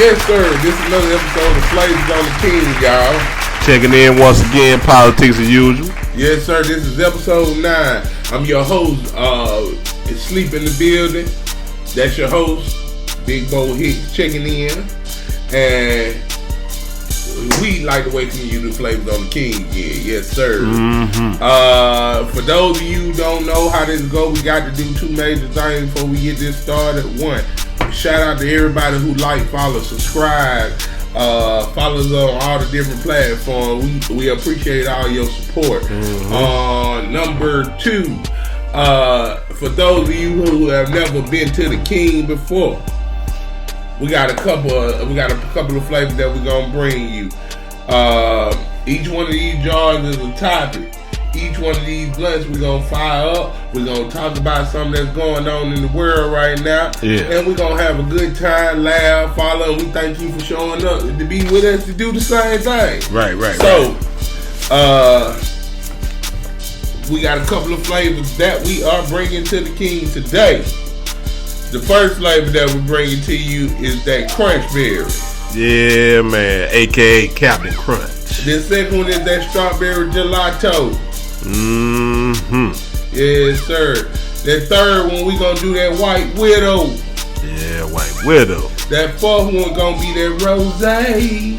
Yes, sir. This is another episode of Flavors on the King, y'all. Checking in once again, politics as usual. Yes, sir. This is episode 9. I'm your host, sleepinthebuildn. That's your host, Big Bo Hick, checking in. And we like to welcome you to Flavors on the King again. Yes, sir. For those of you who don't know how this goes, we got to do two major things before we get this started. One, shout out to everybody who like, follow, subscribe, follow us on all the different platforms. We appreciate all your support. Number 2, for those of you who have never been to the King before, we got a couple of flavors that we're gonna bring you. Each one of these jars is a topic. Each one of these blunts we're gonna fire up. We're gonna talk about something that's going on in the world right now. Yeah. And we're gonna have a good time, laugh, follow, and we thank you for showing up to be with us to do the same thing. Right. So, we got a couple of flavors that we are bringing to the King today. The first flavor that we're bringing to you is that crunch berry. Yeah, man, aka Captain Crunch. The second one is that strawberry gelato. Yes, sir. That third one, we gonna do that White Widow. Yeah, White Widow. That fourth one gonna be that rosé,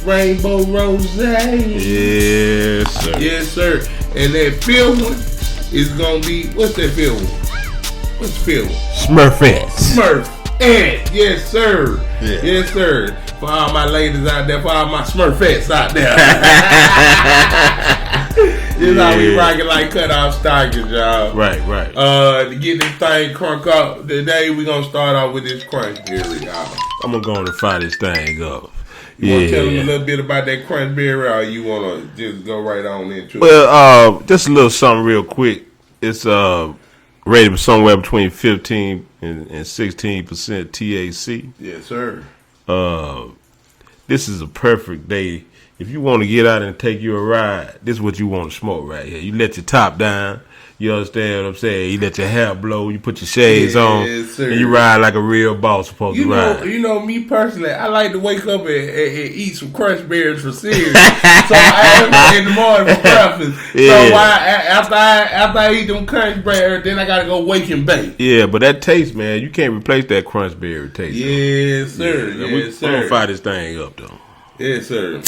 rainbow rosé. Yes, sir. Yes, sir. And that fifth one is gonna be, what's that fifth one? What's the fifth one? Smurfette. Yes, sir. Yeah. Yes, sir. For all my ladies out there, for all my Smurfettes out there. This how we rockin' like cut-off stockings, y'all. Right. To get this thing crunk up, today we gonna start off with this crunch berry, y'all. I'm gonna go and fire this thing up. You wanna tell them a little bit about that crunch berry, or you wanna just go right on into it? Well, just a little something real quick. It's rated somewhere between 15 and 16% THC. Yes, sir. This is a perfect day. If you want to get out and take you a ride, this is what you want to smoke right here. You let your top down. You understand what I'm saying? You let your hair blow. You put your shades on. Sir. And you ride like a real boss supposed to ride. You know, me personally, I like to wake up and eat some crunch berries for cereal. So I am in the morning for breakfast. Yeah. So after I eat them crunch berries, then I got to go wake and bake. Yeah, but that taste, man, you can't replace that crunch berry taste. Yes, sir. Yeah, we're going to fire this thing up, though. Yes, sir.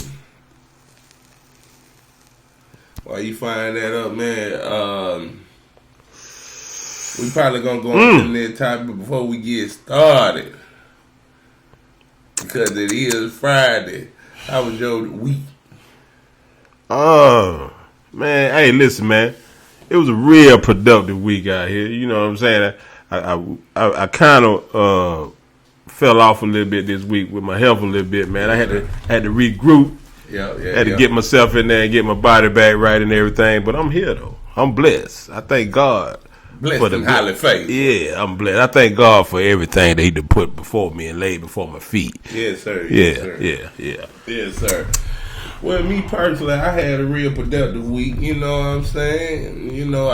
While you find that up, man, we probably gonna go into that topic before we get started, because it is Friday. How was your week? Oh, man, hey, listen, man, it was a real productive week out here. You know what I'm saying? I kind of fell off a little bit this week with my health a little bit, man. I had to regroup. Had to get myself in there and get my body back right and everything. But I'm here, though. I'm blessed. I thank God. Blessed and highly favored. Yeah, I'm blessed. I thank God for everything that He done put before me and laid before my feet. Yes, sir. Yeah. Yes, sir. Well, me personally, I had a real productive week. You know what I'm saying? You know,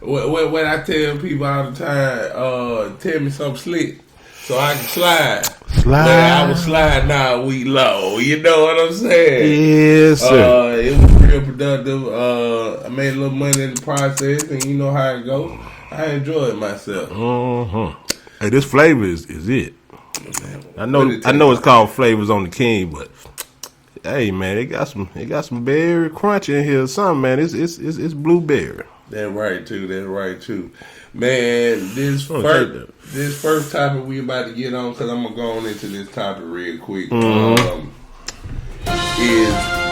when I tell people all the time, tell me something slick so I can slide. I was sliding now a week low. You know what I'm saying? Yes, sir. It was real productive. I made a little money in the process, and you know how it goes. I enjoyed myself. Hey, this flavor is it. I know it's called Flavors on the King, but hey, man, it got some berry crunch in here or something, man. It's blueberry. That's right too. Man, this first topic we about to get on, because I'm going to go on into this topic real quick, is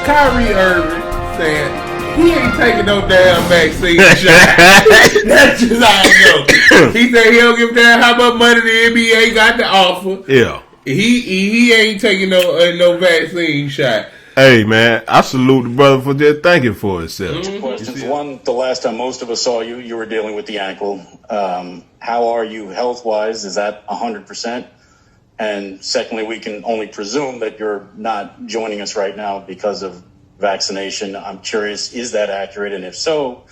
Kyrie Irving saying he ain't taking no damn vaccine shot. That's just how I know. He said he don't give a damn how much money the NBA got to offer. Yeah. He ain't taking no vaccine shot. Hey, man, I salute the brother for just thanking for himself. Two questions. One, the last time most of us saw you, you were dealing with the ankle. How are you health-wise? Is that 100%? And secondly, we can only presume that you're not joining us right now because of vaccination. I'm curious, is that accurate? And if so,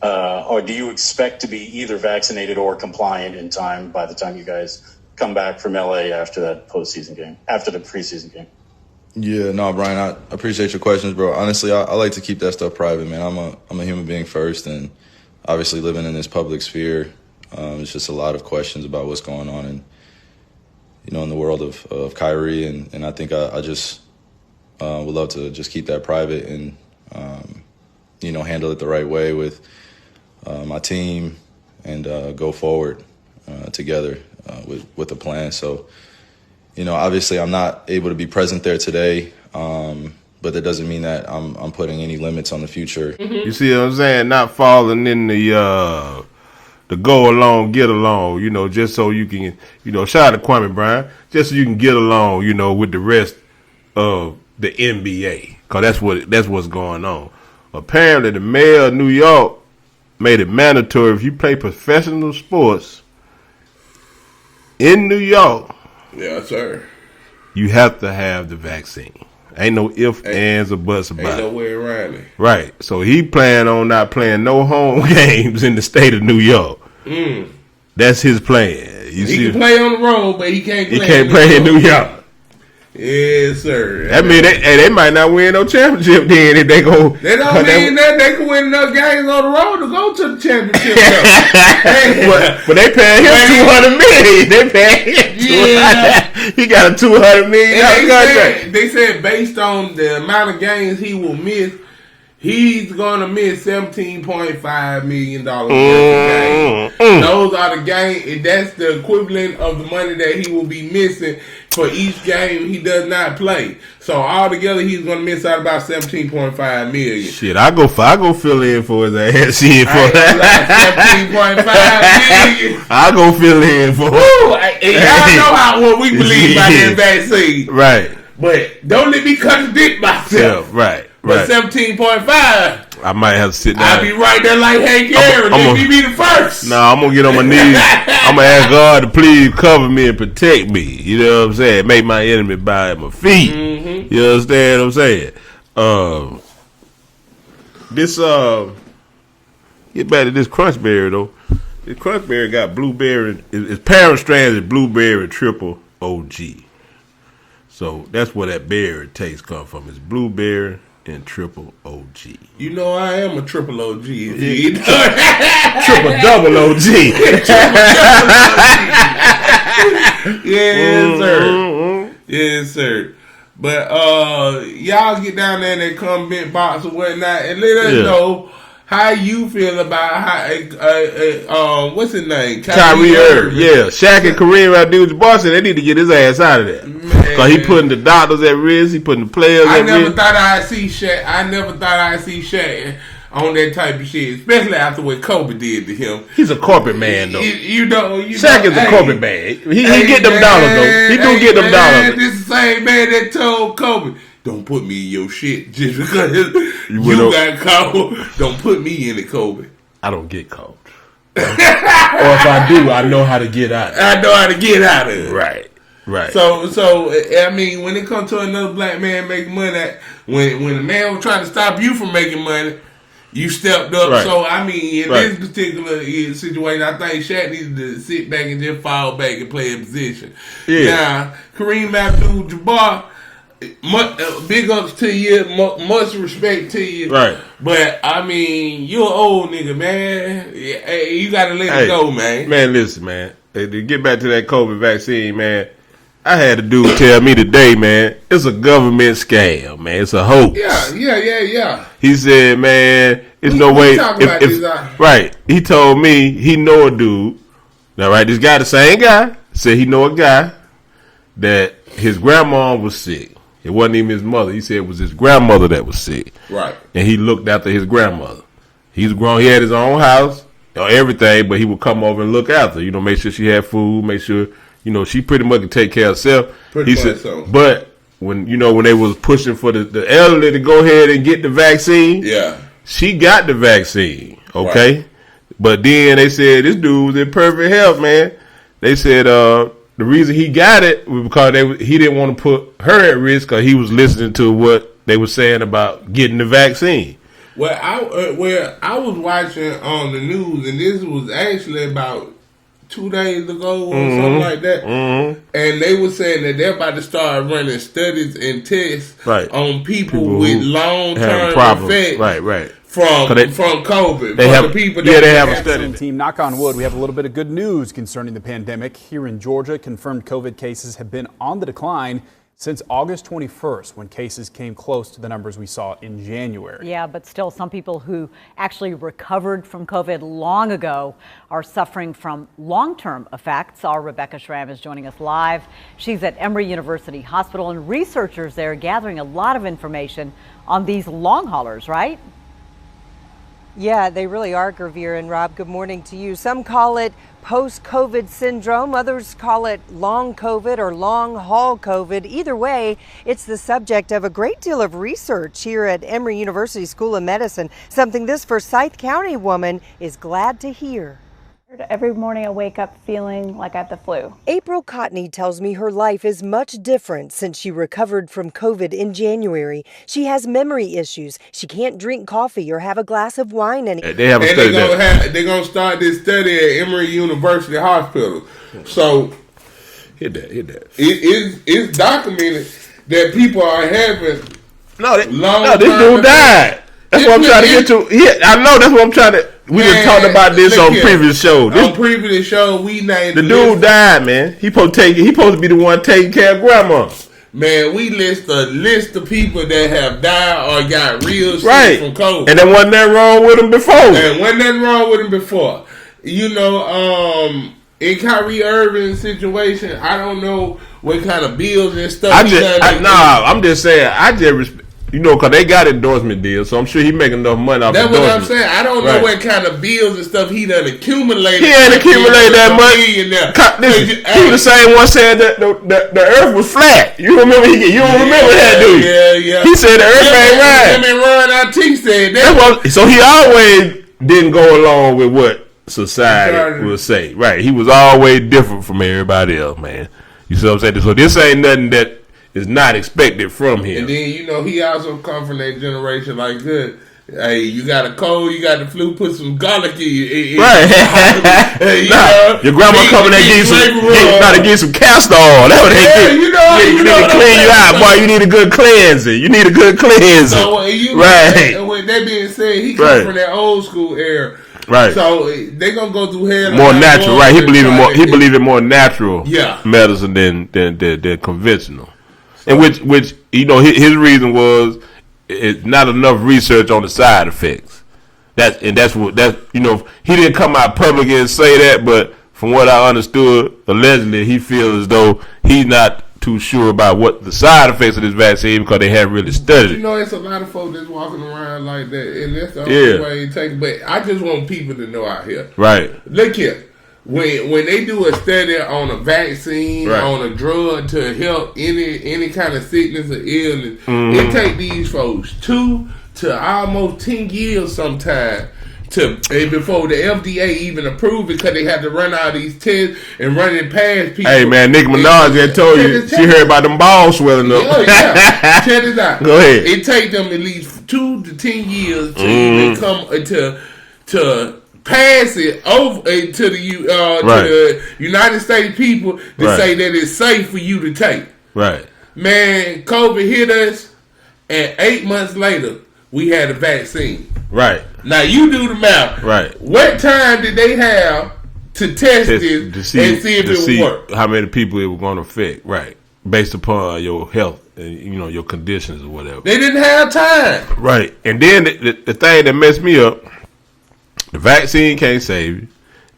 or do you expect to be either vaccinated or compliant in time by the time you guys come back from LA after that postseason game, after the preseason game? Yeah, no, Brian, I appreciate your questions, bro. Honestly, I like to keep that stuff private, man. I'm a human being first, and obviously living in this public sphere, it's just a lot of questions about what's going on in the world of Kyrie, and I think I just would love to just keep that private and handle it the right way with my team and go forward together with a plan. So, obviously I'm not able to be present there today, but that doesn't mean that I'm putting any limits on the future. You see what I'm saying? Not falling in the go along, get along, just so you can, shout out to Kwame Bryant, just so you can get along, with the rest of the NBA, because that's what's going on. Apparently, the mayor of New York made it mandatory if you play professional sports in New York. Yes, sir. You have to have the vaccine. Ain't no ifs, ands, or buts about it. Ain't no way around it. Right. So he plan on not playing no home games in the state of New York. That's his plan. He can play on the road, but he can't play. He can't play in New York. Yes, sir. That mean they might not win no championship then if they go. They don't mean that they can win enough games on the road to go to the championship. but they paying him $200 million. They paying him $200. He got a $200 million contract. They said based on the amount of games he will miss, he's gonna miss $17.5 million worth of games. Those are the games. That's the equivalent of the money that he will be missing for each game he does not play. So altogether, he's gonna miss out about $17.5 million. Shit, I go fill in for his ass. Shit, for $17.5 million. I go fill in for. Y'all know what we believe about that vaccine, right? But don't let me contradict myself. Right. But 17.5. I might have to sit down. I'll be right there like Hank Aaron. Let me be the first. Nah, I'm going to get on my knees. I'm going to ask God to please cover me and protect me. You know what I'm saying? Make my enemy bow at my feet. Mm-hmm. You understand what I'm saying? Get back to this Crunchberry, though. This Crunchberry got blueberry. Its parent strand is blueberry triple OG. So that's where that berry taste comes from. It's blueberry and triple OG. You know I am a triple OG. Triple double OG. Yes, sir. Yes, sir. But y'all get down there in that comment box or whatnot and let us know how you feel about what's his name? Kyrie Irving. Yeah, Shaq and Kareem Abdul-Jabbar Boston. They need to get his ass out of there. Because he putting the doctors at risk. He putting the players at risk. I never thought I'd see Shaq on that type of shit, especially after what Kobe did to him. He's a corporate man, though. Shaq is a corporate man. He get them dollars, though. He do get them dollars. This is the same man that told Kobe, don't put me in your shit just because you got called. Don't put me in it, Kobe. I don't get called. Or if I do, I know how to get out of it. I know how to get out of it. Right. So I mean, when it comes to another black man making money, when the man was trying to stop you from making money, you stepped up. Right. So I mean, in this particular situation, I think Shaq needed to sit back and just fall back and play a position. Yeah. Now, Kareem Abdul-Jabbar, big ups to you, much respect to you. Right. But I mean, you're an old nigga, man. Hey, you gotta let it go, man. Man, listen, man. To get back to that COVID vaccine, man. I had a dude tell me today, man, it's a government scam, man. It's a hoax. Yeah. He said, man, it's no way. Right. He told me he know a dude. Now, right, this guy, the same guy, said he know a guy that his grandma was sick. It wasn't even his mother. He said it was his grandmother that was sick. Right. And he looked after his grandmother. He's grown. He had his own house, everything, but he would come over and look after her. Make sure she had food, make sure, she pretty much could take care of herself. He said, so. But when they was pushing for the elderly to go ahead and get the vaccine, she got the vaccine, okay? Right. But then they said this dude was in perfect health, man. They said the reason he got it was because he didn't want to put her at risk because he was listening to what they were saying about getting the vaccine. Well, I was watching on the news, and this was actually about 2 days ago or something like that, and they were saying that they're about to start running studies and tests on people with long-term effects from COVID. They have a study. Team, knock on wood, we have a little bit of good news concerning the pandemic. Here in Georgia, confirmed COVID cases have been on the decline since August 21st, when cases came close to the numbers we saw in January. Yeah, but still some people who actually recovered from COVID long ago are suffering from long-term effects. Our Rebecca Schramm is joining us live. She's at Emory University Hospital, and researchers there are gathering a lot of information on these long haulers, right? Yeah, they really are, Gravir and Rob. Good morning to you. Some call it post-COVID syndrome. Others call it long COVID or long haul COVID. Either way, it's the subject of a great deal of research here at Emory University School of Medicine, something this Forsyth County woman is glad to hear. Every morning I wake up feeling like I have the flu. April Cotney tells me her life is much different since she recovered from COVID in January. She has memory issues. She can't drink coffee or have a glass of wine anymore. They have a study they're going to start this study at Emory University Hospital. So hit that. It's documented that people are having this dude died. That's what I'm trying to get to. Yeah, I know. That's what I'm trying to. We just talked about this on previous show. Previous show, we named the dude died, man. He supposed to be the one taking care of grandma. Man, we list a list of people that have died or got real sick from COVID. And there wasn't nothing wrong with them before. You know, in KYRIE Irving's situation, I don't know what kind of bills and stuff. I'm just saying. You know, because they got endorsement deals, so I'm sure he making enough money off That's what I'm saying. I don't know what kind of bills and stuff he done accumulated. He ain't accumulated that much. He was the same one saying that the earth was flat. You remember remember that, do you? Yeah. He said the earth ain't right. Him and Ron RT said that. So he always didn't go along with what society would say. Right. He was always different from everybody else, man. You see what I'm saying? So this ain't nothing that is not expected from him. And then, you know, he also come from that generation like good. Hey, you got a cold, you got the flu, put some garlic in. Right. Your grandma coming and get some castor oil. That's what they do. You need to clean you out, boy. You need a good cleansing. So, with that being said, he comes from that old school era. Right. So they gonna go through hell. More natural, right? He believe in more natural medicine than conventional. And which you know his reason was it's not enough research on the side effects. That's you know, he didn't come out publicly and say that, but from what I understood, allegedly he feels as though he's not too sure about what the side effects of this vaccine because they haven't really studied it. You know, it's a lot of folks that's walking around like that, and that's the only way you take it. But I just want people to know out here. Right. Look here. When they do a study on a vaccine, on a drug to help any kind of sickness or illness, it take these folks 2 to almost 10 years sometimes before the FDA even approve it because they have to run all these tests and run it past people. Hey man, Nicki Minaj just told you she heard about them balls swelling up. Yeah. Check this out. Go ahead. It take them at least 2 to 10 years to even come to pass it over to the United States people to say that it's safe for you to take. Right. Man, COVID hit us, and 8 months later, we had a vaccine. Right. Now, you do the math. Right. What time did they have to test it and see if it would work? How many people it was going to affect. Right. Based upon your health and, you know, your conditions or whatever. They didn't have time. Right. And then the thing that messed me up, the vaccine can't save you.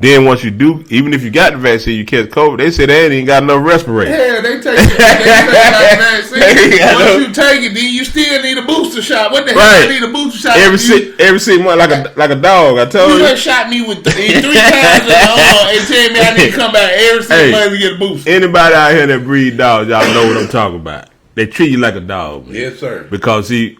Then once you do, even if you got the vaccine, you catch COVID, they say they ain't even got enough respirators. Yeah, they take the vaccine. Once you take it, then you still need a booster shot. What the hell? I need a booster shot every 6 months, like a dog. I told you. You just shot me with 3 times and tell me I need to come back every 6 months to get a booster. Anybody out here that breed dogs, y'all know what I'm talking about. They treat you like a dog. Man. Yes, sir. Because the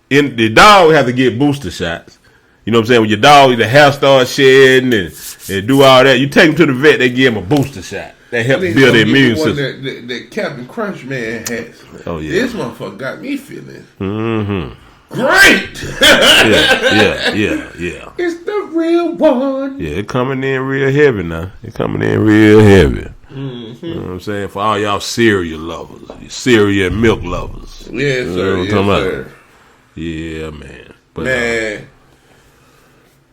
dog have to get booster shots. You know what I'm saying? When your dog, the hair starts shedding and do all that, you take them to the vet, they give them a booster shot. That helps build their immune system. That Captain Crunch man has. Oh, yeah. This motherfucker got me feeling. Mm-hmm. Great. Yeah. It's the real one. Yeah, it coming in real heavy now. It coming in real heavy. You know what I'm saying? For all y'all cereal lovers, cereal and milk lovers. Yes, sir. Yes, sir. Yeah, man. But, man,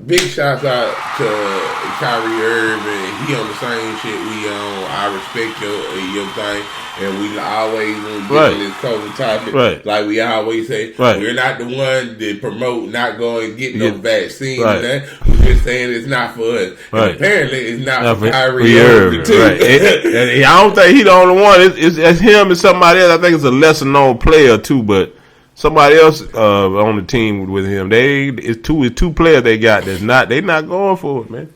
big shouts out to Kyrie Irving. He on the same shit we on. I respect your thing. And we always get on this COVID topic. Right. Like we always say, we're not the one that promote not going to get no vaccine. We're just saying it's not for us. And apparently it's not for Kyrie Irving too. And I don't think he's the only one. It's him and somebody else. I think it's a lesser known player too, but somebody else on the team with him. It's two players they got they not going for it, man.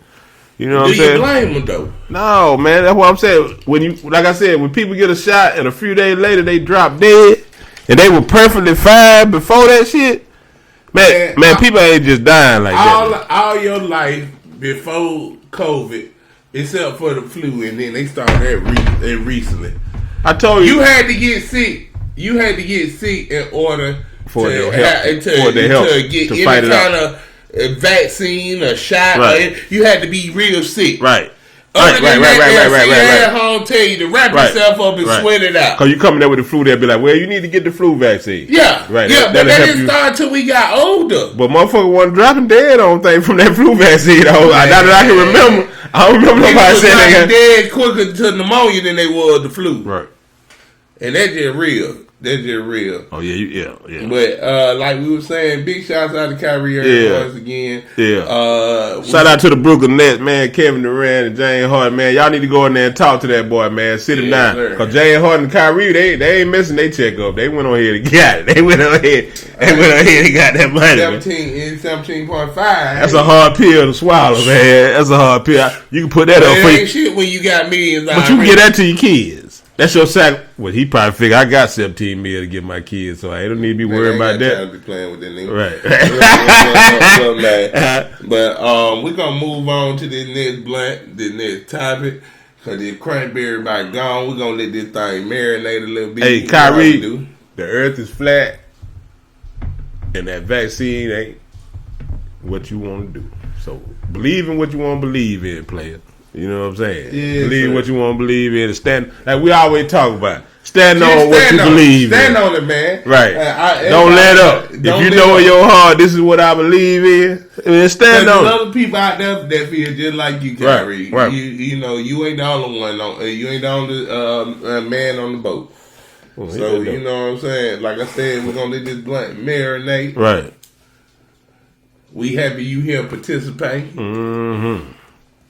You know what I'm saying? Do you blame them though? No, man. That's what I'm saying. When people get a shot and a few days later they drop dead, and they were perfectly fine before that shit, man, people ain't just dying like that. All your life before COVID, except for the flu, and then they started that recently. I told you, you had to get sick. You had to get sick in order for to get any fight kind of vaccine or shot. You had to be real sick. Right. At home tell you to wrap yourself up and sweat it out. Cause you coming there with the flu, they'll be like, well, you need to get the flu vaccine. Yeah. Right. Yeah, but that didn't start until we got older. But motherfucker wasn't dropping dead on things from that flu vaccine. Now that I can remember, I don't remember nobody saying they got dead quicker to pneumonia than they was the flu. Right. And that's just real. That's just real. Oh yeah. But like we were saying, big shouts out to Kyrie Irving once again. Yeah. Shout out to the Brooklyn Nets, man. Kevin Durant and James Harden, man. Y'all need to go in there and talk to that boy, man. Sit him down. Cause James Harden and Kyrie, they ain't missing their checkup. They went on ahead and got it. They went on ahead and got that money. 17.5. That's a hard pill to swallow, man. That's a hard pill. You can put that up for ain't shit when you got millions. But you can get that to your kids. That's your sack. Well, he probably figure I got 17 million to give my kids, so I don't need to be worried about that. To be playing with that nigga. Right. But we're gonna move on to this next topic. Cause the cranberry about gone, we're gonna let this thing marinate a little bit. Hey, Kyrie, the earth is flat, and that vaccine ain't what you want to do. So believe in what you want to believe in, player. You know what I'm saying? Yeah, believe what you want to believe in. Stand like we always talk about. Stand on what you believe in. Stand on it, man. Right. Don't let up. If you know in your heart this is what I believe in, then stand on it. There's other people out there that feel just like you, Kyrie. Right. You know, you ain't the only one. You ain't the only man on the boat. Well, so you know what I'm saying? Like I said, we're gonna let this blunt marinate. Right. We happy you here participating. Mm-hmm.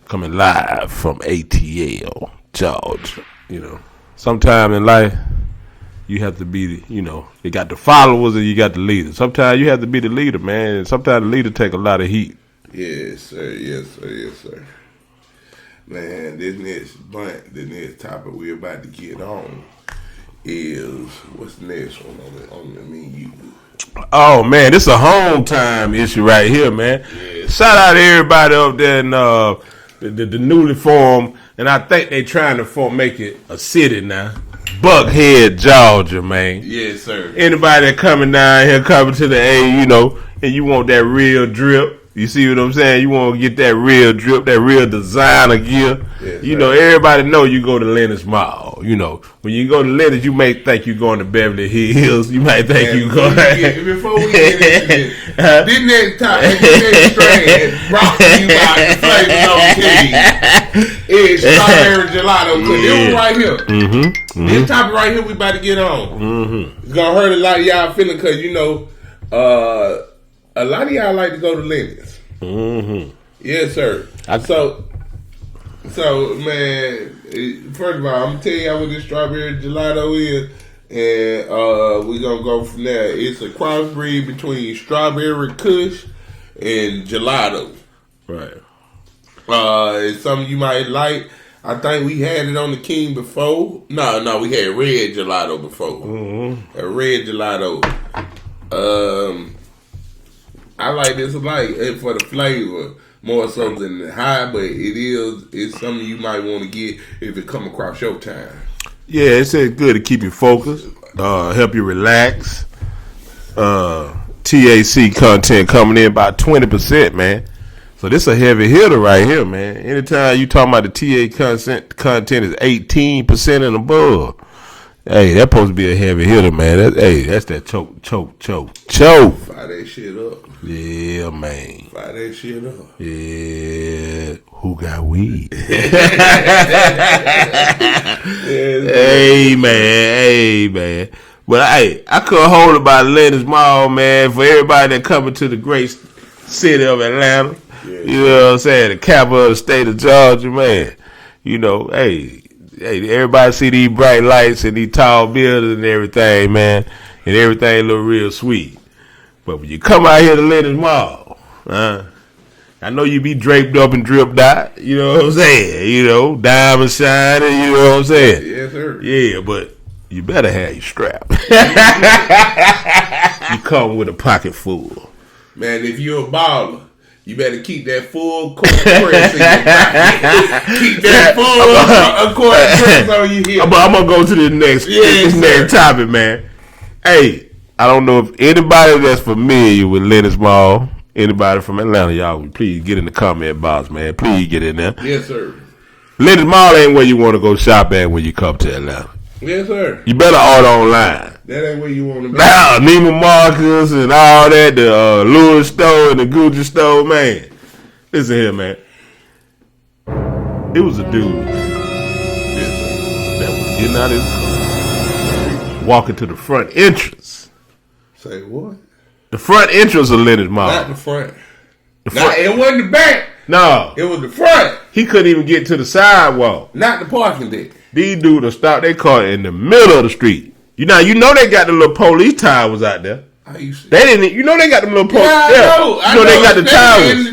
Coming live from ATL, Georgia. You know, sometime in life, you have to be, you got the followers and you got the leaders. Sometimes you have to be the leader, man. And sometimes the leader take a lot of heat. Yes, sir. Man, this next topic we're about to get on is, what's the next one on the menu? Oh, man, this is a home time issue right here, man. Yes. Shout out to everybody up there in the newly formed, and I think they trying to make it a city now. Buckhead, Georgia, man. Yes, sir. Anybody that coming down here, coming to the A, and you want that real drip. You see what I'm saying? You want to get that real drip, that real designer gear. Yes, everybody know you go to Lennox Mall. When you go to Lennox, you may think you going to Beverly Hills. You might think you going. Before we get into this next strand brought to you by the Flavors on TV. It's strawberry gelato. This one right here. Mm-hmm. This topic right here we about to get on. Mm-hmm. It's gonna hurt a lot of y'all feeling because a lot of y'all like to go to Lennox. Mm-hmm. Yes, sir. So, man, first of all, I'm going to tell y'all what this strawberry gelato is, and we're going to go from there. It's a crossbreed between strawberry kush and gelato. Right. It's something you might like. I think we had it on the King before. No, we had red gelato before. Mm-hmm. A red gelato. I like this for the flavor more so than the high, but it's something you might want to get if it come across your time. Yeah, it's good to keep you focused, help you relax, THC content coming in about 20%, man. So this a heavy hitter right here, man. Anytime you talking about the THC content is 18% and above, hey, that supposed to be a heavy hitter, man. That's that choke. Fire that shit up. Yeah, man. Fire that shit up. Yeah. Who got weed? Yeah, Hey, man. But hey, I couldn't hold it by Lennox Mall, man, for everybody that coming to the great city of Atlanta. Yeah. You know what I'm saying? The capital of the state of Georgia, man. You know, hey, everybody see these bright lights and these tall buildings and everything, man. And everything look real sweet. But when you come out here to Lennox Mall, I know you be draped up and dripped out, you know what I'm saying? You know, diamond shining, you know what I'm saying? Yes, sir. Yeah, but you better have your strap. You come with a pocket full. Man, if you're a baller, you better keep that full court press in your pocket. Keep that full court press on your hip. I'm gonna go to the next topic, man. Hey, I don't know if anybody that's familiar with Lennox Mall, anybody from Atlanta, y'all, please get in the comment box, man. Please get in there. Yes, sir. Lennox Mall ain't where you want to go shop at when you come to Atlanta. Yes, sir. You better order online. That ain't where you want to be. Now, Neiman Marcus and all that, the Louis store and the Gucci store, man. Listen here, man. It was a dude that was getting out of his car, walking to the front entrance. Say what? The front entrance of Lennox Mall. Not the front. It wasn't the back. No. It was the front. He couldn't even get to the sidewalk. Not the parking deck. These dudes stopped their car in the middle of the street. You know they got the little police towers out there. They didn't. You know they got them little police. Yeah, I know. They got the towers.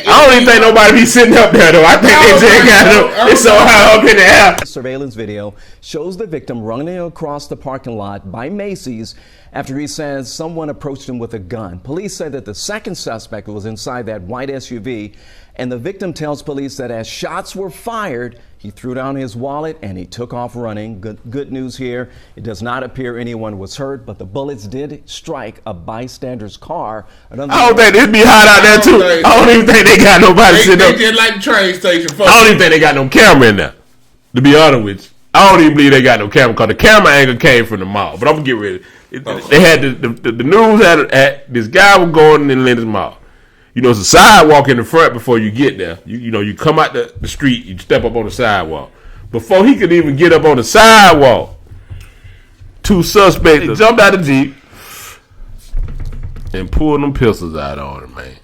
I don't even think nobody be sitting up there though. I think they just got them. It's so high up in the air. Surveillance video shows the victim running across the parking lot by Macy's after he says someone approached him with a gun. Police said that the second suspect was inside that white SUV, and the victim tells police that as shots were fired, he threw down his wallet and he took off running. Good news here. It does not appear anyone was hurt, but the bullets did strike a bystander's car. I don't think it'd be hot out there too. I don't even think they got nobody sitting up. They just like the train station. I don't even think they got no camera in there. To be honest with you, I don't even believe they got no camera because the camera angle came from the mall. But I'm gonna get rid of it. They had the news had this guy was going in Lennox Mall. You know, it's a sidewalk in the front before you get there. You know, you come out the street, you step up on the sidewalk. Before he could even get up on the sidewalk, two suspects jumped out of the Jeep and pulled them pistols out on him, man.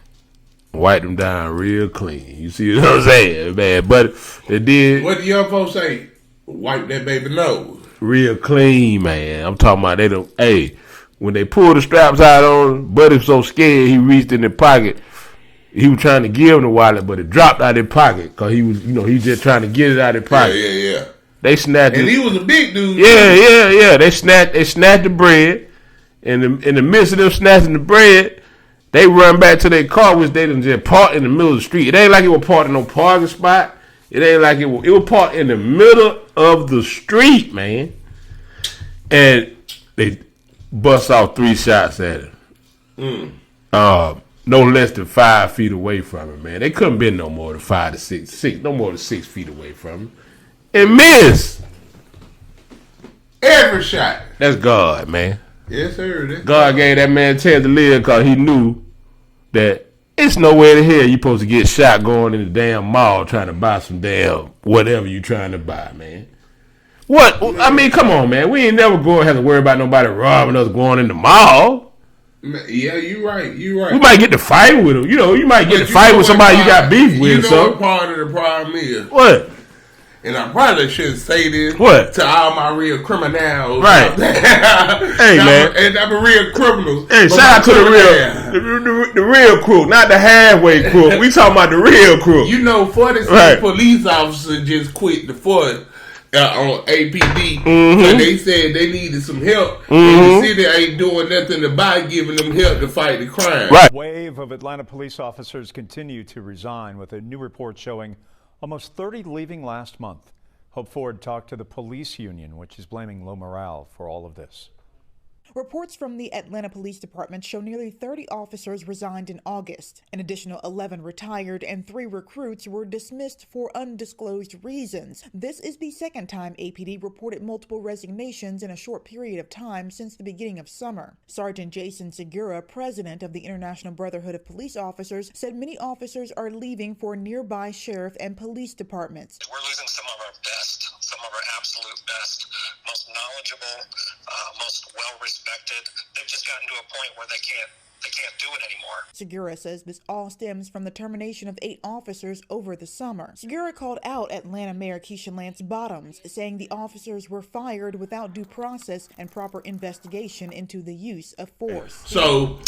Wiped them down real clean. You see what I'm saying, man? But they did. What the young folks say? Wipe that baby nose. Real clean, man. I'm talking about they don't. Hey, when they pulled the straps out on him, Buddy was so scared he reached in the pocket. He was trying to give him the wallet, but it dropped out of his pocket because he was, he was just trying to get it out of his pocket. Yeah. They snatched and he was a big dude. Yeah. They snatched the bread. And in the midst of them snatching the bread, they run back to their car, which they done just parked in the middle of the street. It ain't like it was parked in no parking spot. It ain't like it was parked in the middle of the street, man. And they bust off 3 shots at him. No less than 5 feet away from him, man. They couldn't been no more than 5 to 6, no more than 6 feet away from him. And missed every shot. That's God, man. Yes, sir. God gave that man a chance to live because he knew that it's nowhere to hell you supposed to get shot going in the damn mall trying to buy some damn whatever you trying to buy, man. What? I mean, come on, man. We ain't never going to have to worry about nobody robbing us going in the mall. Yeah, you right. We might get to fight with him. You might get to fight with somebody you got beef with. What part of the problem is? What? And I probably shouldn't say this to all my real criminals. Right. Hey, man. And I'm a real criminals. Hey, shout out to the real crew, not the halfway crew. We talking about the real crew. 46 police officers just quit the force on APD. And they said they needed some help. And the city ain't doing nothing about giving them help to fight the crime. Right. Wave of Atlanta police officers continue to resign, with a new report showing almost 30 leaving last month. Hope Ford talked to the police union, which is blaming low morale for all of this. Reports from the Atlanta Police Department show nearly 30 officers resigned in August. An additional 11 retired and 3 recruits were dismissed for undisclosed reasons. This is the second time APD reported multiple resignations in a short period of time since the beginning of summer. Sergeant Jason Segura, president of the International Brotherhood of Police Officers, said many officers are leaving for nearby sheriff and police departments. We're losing some of our best, some of our absolute best, most knowledgeable, most well-respected. They've just gotten to a point where they can't do it anymore. Segura says this all stems from the termination of 8 officers over the summer. Segura called out Atlanta Mayor Keisha Lance Bottoms, saying the officers were fired without due process and proper investigation into the use of force. So,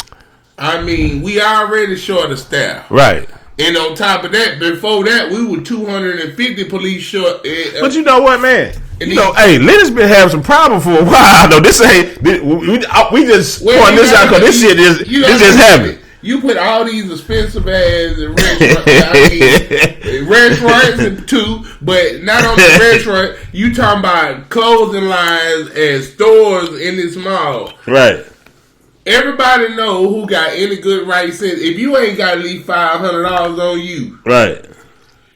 I mean, we already short of staff. Right. And on top of that, before that, we were 250 police short. But you know what, man? You know, hey, Lennox been having some problems for a while, though. This ain't, we just point this out because this shit just happened. You put all these expensive ass restaurants and too, but not only restaurant, you talking about clothing lines and stores in this mall. Right. Everybody know who got any good right sense. If you ain't got at least $500 on you, right,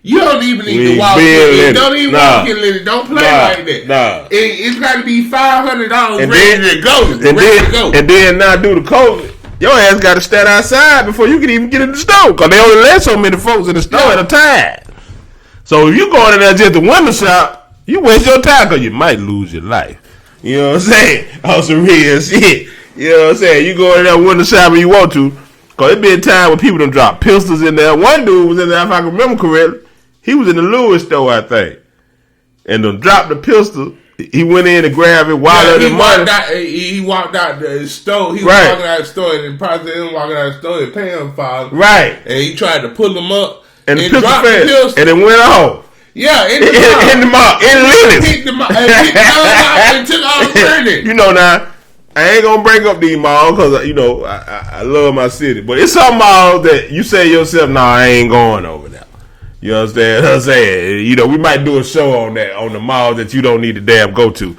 you don't even need to walk in. Don't even walk in, Lenny. Don't play like that. Nah. It's got to be $500 ready to go. And then now do the COVID. Your ass got to stand outside before you can even get in the store because they only let so many folks in the store at a time. So if you going in there just to window shop, you waste your time because you might lose your life. You know what I'm saying? On some real shit. You know what I'm saying? You go in there window shop when you want to. Because it been time when people done drop pistols in there. One dude was in there, if I can remember correctly. He was in the Lewis store, I think. And done dropped the pistol. He went in to grab it while he walked out the store. He was walking out the store and the president walking out the store and paying for him. Right. And he tried to pull him up. And the pistol fell. And it went off. Yeah, in the mall. In Lennox. Picked the mall. And took all the credit. You know now. I ain't gonna bring up these malls because you know I love my city, but it's some malls that you say to yourself, "Nah, I ain't going over there." You understand what I'm saying? You know, we might do a show on that on the malls that you don't need to damn go to.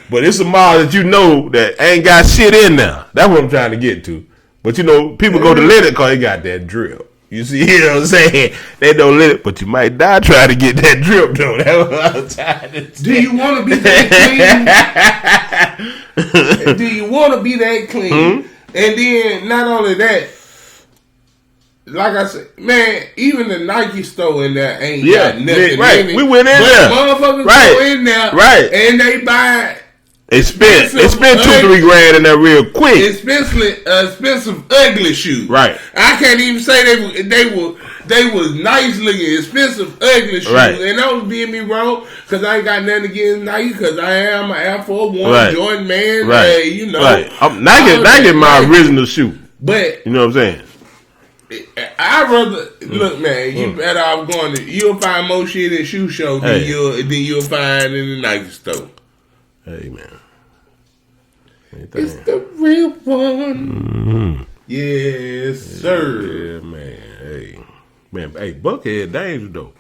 But it's a mall that you know that ain't got shit in there. That's what I'm trying to get to. But you know, people go to Lennox because they got that drip. You see, you know what I'm saying? They don't let it, but you might die trying to get that drip, though. That's what I'm trying to say. Do you want to be that clean? Do you want to be that clean? And then, not only that, like I said, man, even the Nike store in there ain't got nothing in it. We went in there. Motherfuckers go in there and they buy... They spent $2-3 grand in there real quick. Expensive, ugly shoes. Right. I can't even say they was nice looking, expensive, ugly shoes. Right. And don't get me wrong, because I ain't got nothing against Nike, because I am an Air Force One Jordan man. Right. You know. Right. Nike my original shoe. But you know what I'm saying? I'd rather look, man. You better off going to. You'll find more shit in shoe show than you'll find in the Nike store. Hey man. It's the real one. Yes, sir. Yeah, man. Hey, Buckhead dangerous though.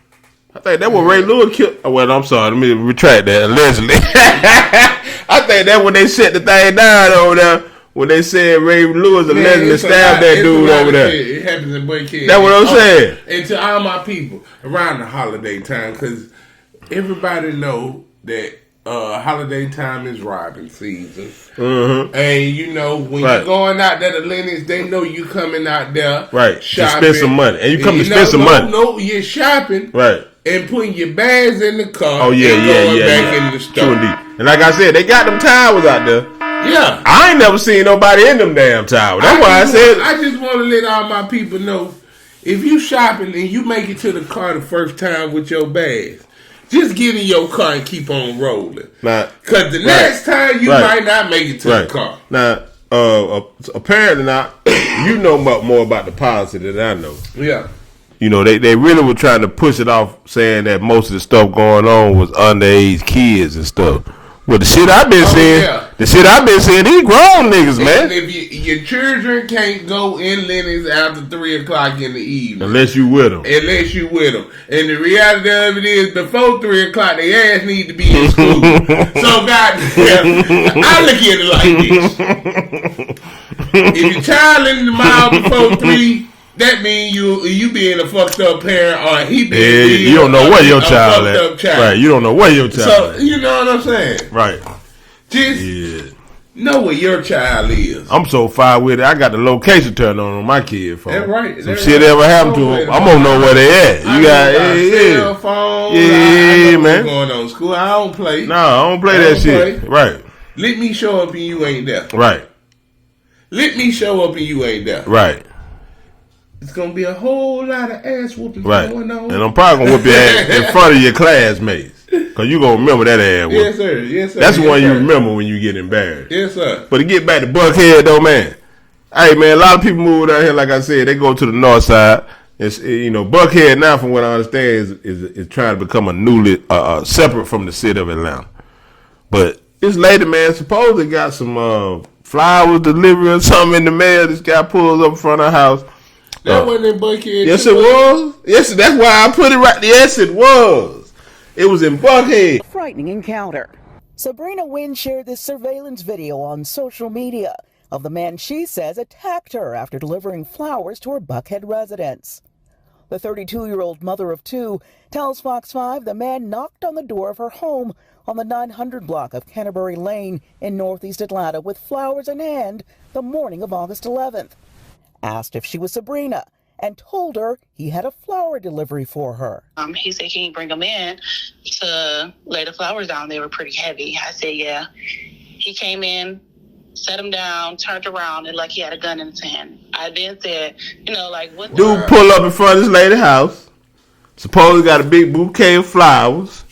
I think that was Ray Lewis killed. Oh, well, I'm sorry. Let me retract that. Allegedly, I think that when they shut the thing down over there, when they said Ray Lewis allegedly stabbed that dude over there. It happens in Buckhead. That's what I'm saying. And to all my people around the holiday time, because everybody know that. Holiday time is robbing season. And you know, when you're going out there to Lennox, they know you coming out there shopping. To spend some money. And you come to spend some money. No, you're shopping. Right. And putting your bags in the car. Oh, yeah, and going back in the store. And like I said, they got them towers out there. Yeah. I ain't never seen nobody in them damn towers. That's why I said. I just want to let all my people know, if you shopping and you make it to the car the first time with your bags, just get in your car and keep on rolling. Because the next time you might not make it to the car. Now, apparently now, you know more about the policy than I know. Yeah. You know, they really were trying to push it off, saying that most of the stuff going on was underage kids and stuff. Well, the shit I've been seeing, these grown niggas, man. And if your children can't go in Lenny's after 3 o'clock in the evening. Unless you with them. And the reality of it is, before 3 o'clock, their ass need to be in school. So, goddamn, I look at it like this. If your child in the mile before 3, that means you being a fucked up parent, or he being you don't know where your child at. Right, you don't know where your child at. You know what I'm saying? Right. Just know where your child is. I'm so far with it. I got the location turned on my kid phone. That's right. Some shit ever happened to him, I'm gonna know where they at. You got cell phone. Yeah, man. What's going on in school? I don't play. No, I don't play that shit. Right. Let me show up and you ain't there. Right. Let me show up and you ain't there. Right. It's gonna be a whole lot of ass whooping going on. And I'm probably gonna whoop your ass in front of your classmates. Cause you gonna remember that ass whoop. Yes, sir. Yes, sir. That's the one you remember when you get embarrassed. Yes, sir. But to get back to Buckhead though, man. Hey man, a lot of people move down here, like I said, they go to the north side. It's, Buckhead now, from what I understand, is trying to become a newly separate from the city of Atlanta. But this lady, man, supposedly got some flowers delivery or something in the mail. This guy pulls up in front of her house. That wasn't in Buckhead. Yes, it was. Yes, that's why I put it right. Yes, it was. It was in Buckhead. Frightening encounter. Sabrina Wynn shared this surveillance video on social media of the man she says attacked her after delivering flowers to her Buckhead residence. The 32-year-old mother of 2 tells Fox 5 the man knocked on the door of her home on the 900 block of Canterbury Lane in northeast Atlanta with flowers in hand the morning of August 11th. Asked if she was Sabrina and told her he had a flower delivery for her. He said, can you bring them in to lay the flowers down? They were pretty heavy. I said, yeah. He came in, set them down, turned around, and like he had a gun in his hand. I then said, what? Dude pull up in front of this lady's house, supposedly got a big bouquet of flowers,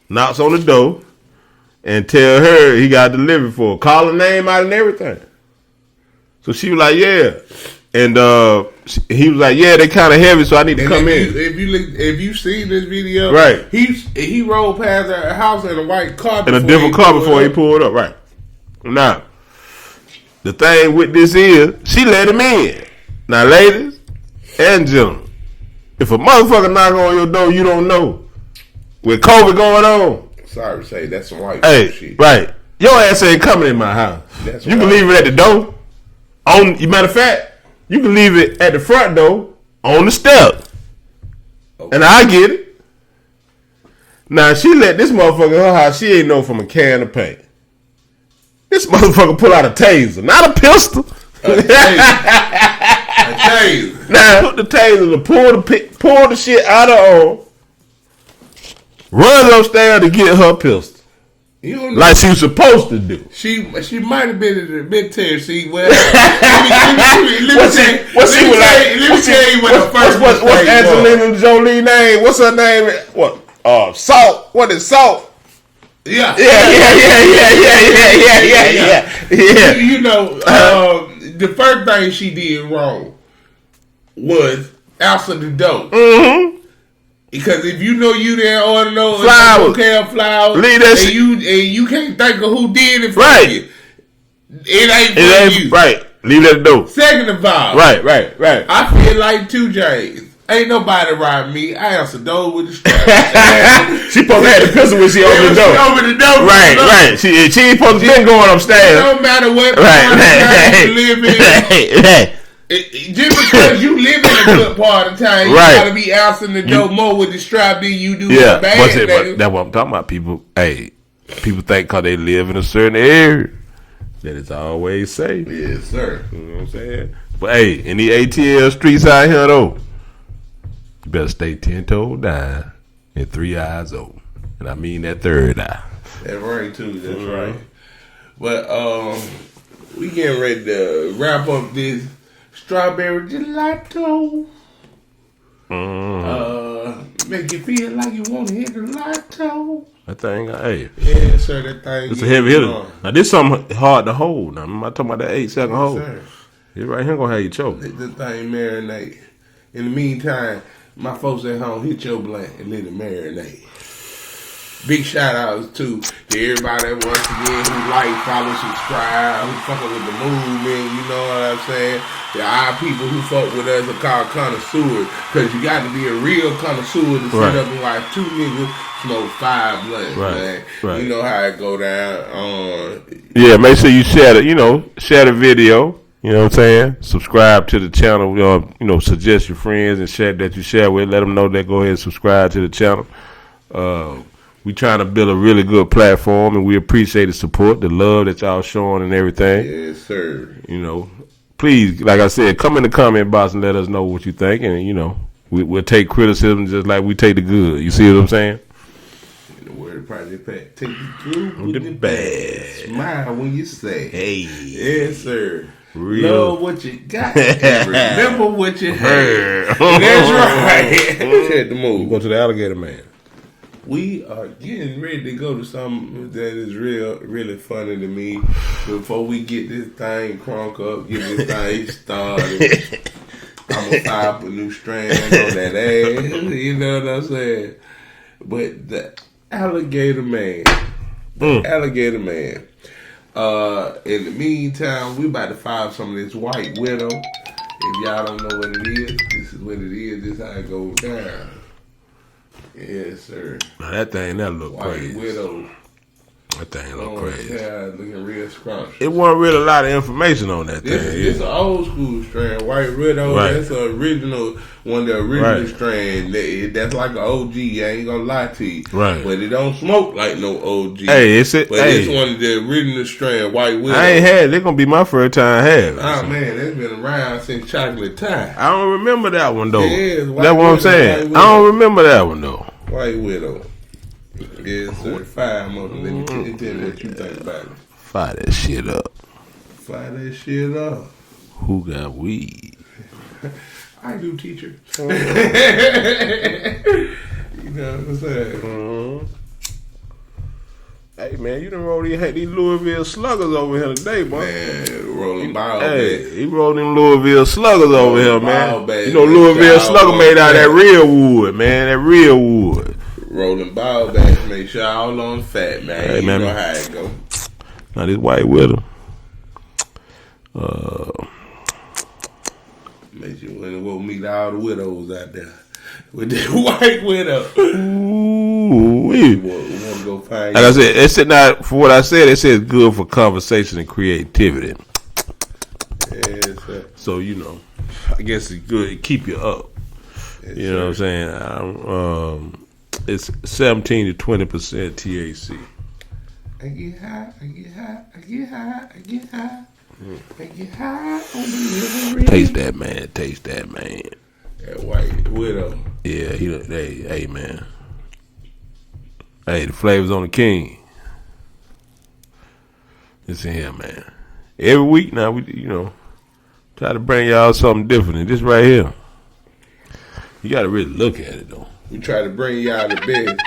knocks on the door, and tell her he got delivery for her. Call her name out and everything. So she was like, yeah. And he was like, yeah, they kind of heavy, so I need to come in. If you seen this video, right? He rolled past her house in a white car, in a different car before he pulled up. Right. Now, the thing with this is, she let him in. Now, ladies and gentlemen, if a motherfucker knock on your door, you don't know. With COVID going on, sorry to say, that's some white shit. Right. Your ass ain't coming in my house. You can leave it at the door. Matter of fact, you can leave it at the front door on the step. Okay. And I get it. Now, she let this motherfucker in her house, she ain't know from a can of paint. This motherfucker pull out a taser, not a pistol. A taser. Now, put the taser to pull the shit out of her arm, runs upstairs to get her pistol. Like she was supposed to do. She might have been in the military. See, well, let me tell you what the first what's Angelina Jolie name? What's her name? What? Salt. What is Salt? Yeah. The first thing she did wrong was answer the door. Mm-hmm. Because if you know you there order no flowers, leave that shit. And you can't think of who did it for you, it ain't for you. Right. Leave that door. Second of all, right. I feel like 2 James. Ain't nobody robbing me. I answer the door with the strap. She supposed to have the pistol when she opened the door. She opened the door. Right. She ain't supposed to be going upstairs. It don't matter what part you live in. Just because you live in a good part of town, you gotta be answering the door more with the strap than you do with the bag. But that's what I'm talking about. People think because they live in a certain area that it's always safe. Yes, sir. You know what I'm saying? But hey, in the ATL streets out here though, you better stay 10 toes down and 3 eyes open. And I mean that third eye. That's right too. That's right. But we getting ready to wrap up this strawberry gelato. Make you feel like you want to hit the lotto. That thing, hey. Yeah, sir, that thing. It's a heavy hitter. Now, this something hard to hold. Now, I'm talking about that 8-second hold. Sir. It right here gonna have you choke. Let the thing marinate. In the meantime, my folks at home, hit your blunt and let it marinate. big shout outs to everybody once again who like, follow, subscribe, who fucking with the movement, you know what I'm saying? Our people who fuck with us are called connoisseurs, because you got to be a real connoisseur to sit up and watch two niggas smoke 5 blunts, man. Right. You know how it go down. Yeah, make sure you share the video. You know what I'm saying? Subscribe to the channel. Suggest your friends and share that you share with. Let them know that go ahead and subscribe to the channel. We trying to build a really good platform, and we appreciate the support, the love that y'all showing and everything. Yes, sir. Please, like I said, come in the comment box and let us know what you think, and we'll take criticism just like we take the good. You see what I'm saying? The word Project Pat, take you through with the bad. Smile when you say, "Hey, yes, sir." Real. Love what you got and remember what you heard. That's right. Check the move. Go to the Alligator Man. We are getting ready to go to something that is really funny to me. Before we get this thing crunk up, get this thing started, I'm gonna fire up a new strand on that ass. You know what I'm saying? But the Alligator Man, Alligator Man. In the meantime, we about to fire some of this White Widow. If y'all don't know what it is, this is what it is. This is how it goes down. Yes, sir. Now that thing look crazy. White Widow. That thing look crazy. Looking real scrumptious. It wasn't really a lot of information on that thing. This is an old school strand. White Widow, that's the original, one of the original strands. That's like an OG. I ain't gonna lie to you. Right. But it don't smoke like no OG. Hey, it's one of the original strand, White Widow. I ain't had it. It's gonna be my first time having it. Oh man, it's been around since chocolate time. I don't remember that one though. Yeah, that's what I'm saying. I don't remember that one though. White Widow. Yes, sir. Fire them up and let me tell you what you think about it. Fire that shit up. Fire that shit up. Who got weed? I do, teacher. You know what I'm saying? Hey man, you done rolled these Louisville Sluggers over here today, boy. Man, rolling ball Hey, he rolled them Louisville Sluggers over here, man. Bag, Louisville Slugger made out of that real wood, man. That real wood. Rolling ball bags, make sure all on fat, man. Hey, you man. know how it go. Now this White Widow. Make sure we'll meet all the widows out there with that White Widow. Ooh, we want to go find. Like I said, it said not for what I said. It said good for conversation and creativity. Yes, sir. So I guess it's good to keep you up. Yes, you know what I'm saying? It's 17 to 20% THC. I get high, I get high, I get high, I get high. I get high on the river. Taste that, man. Taste that, man. That White Widow. Yeah, hey, man. Hey, the flavor's on the king. It's in here, man. Every week now, we try to bring y'all something different. And this right here, you got to really look at it, though. We try to bring y'all the best.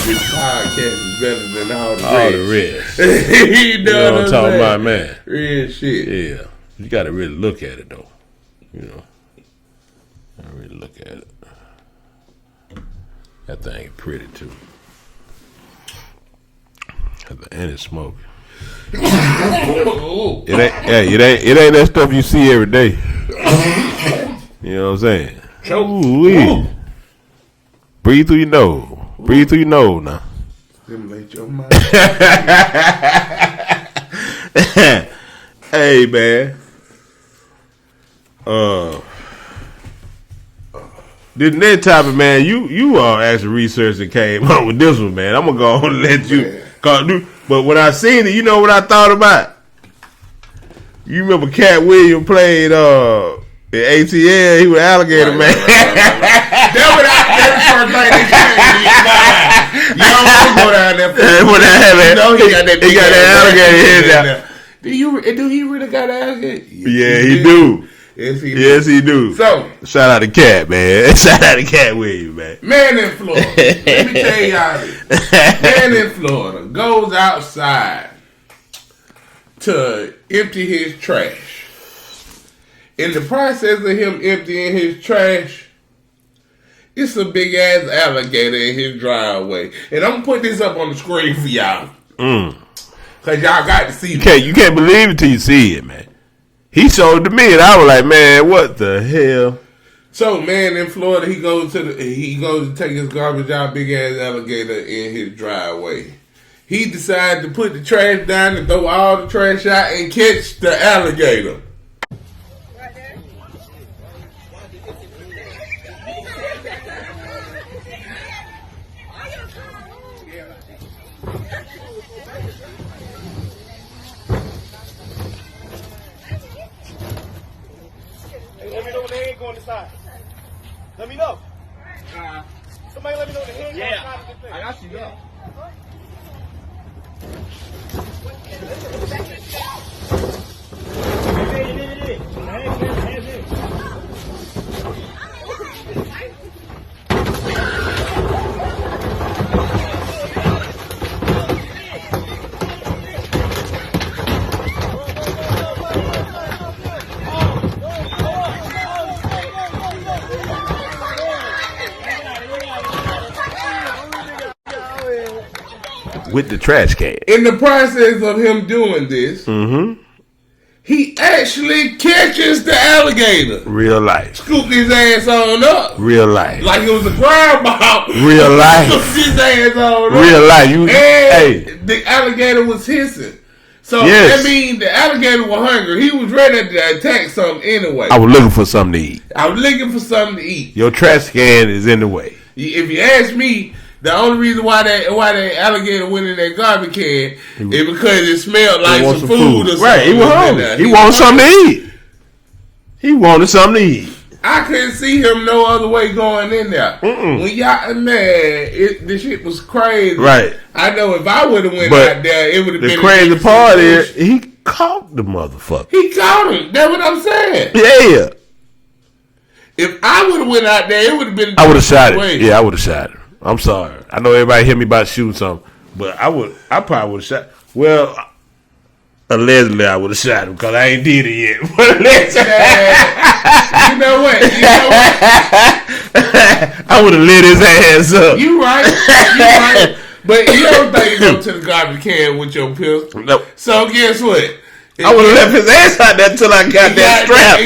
This podcast is better than all the rest. You know what I'm talking about, man. Real shit. Yeah. You got to really look at it, though. I really look at it. That thing is pretty, too. And it's smoking. It ain't that stuff you see every day. You know what I'm saying? Ooh-wee. Breathe through your nose. Breathe through your nose now. Stimulate your mind. Hey, man. This next topic, man, you actually researched and came up with this one, man. I'm gonna go and let you. But when I seen it, you know what I thought about? You remember Cat Williams played in ATL? He was Alligator Man. That was the first thing they came. You don't want to go down there. He got that alligator head down. Do he really got that alligator? Yeah, he do. Yes, he do. So, shout out to Cat, man. Shout out to Cat Williams, man. Man in Florida. Let me tell y'all this. Man in Florida goes outside to empty his trash. In the process of him emptying his trash, It's a big ass alligator in his driveway. And I'm gonna put this up on the screen for y'all. Cause y'all got to see it. You can't believe it till you see it, man. He showed it to me and I was like, man, what the hell? So, man, in Florida, he goes to take his garbage out, big ass alligator in his driveway. He decided to put the trash down and throw all the trash out and catch the alligator. Let me know when the head go on the side. Let me know. Somebody let me know when the head go on the side of the thing. I got you, yeah. With the trash can. In the process of him doing this, he actually catches the alligator. Real life. Scooped his ass on up. Real life. Like it was a ground ball. Real life. Scooped his ass on up. Real life. The alligator was hissing. So that means the alligator was hungry. He was ready to attack something anyway. I was looking for something to eat. Your trash can is in the way. If you ask me, the only reason why that alligator went in that garbage can is because it smelled like some food or something. Right, he was hungry. He wanted something to eat. He wanted something to eat. I couldn't see him no other way going in there. When y'all, the shit was crazy. Right. I know if I would have went out there, it would have been. The crazy part is he caught the motherfucker. He caught him. That's what I'm saying. Yeah. If I would have went out there, it would have been. I would have shot it. Yeah, I would have shot it. I'm sorry. I know everybody hear me about shooting something, but I probably would have shot. Well, allegedly, I would have shot him because I ain't did it yet. You know what? I would have lit his ass up. You right. But you don't think you go to the garbage can with your pistol. Nope. So guess what? I would have left his ass out there until I got that strap.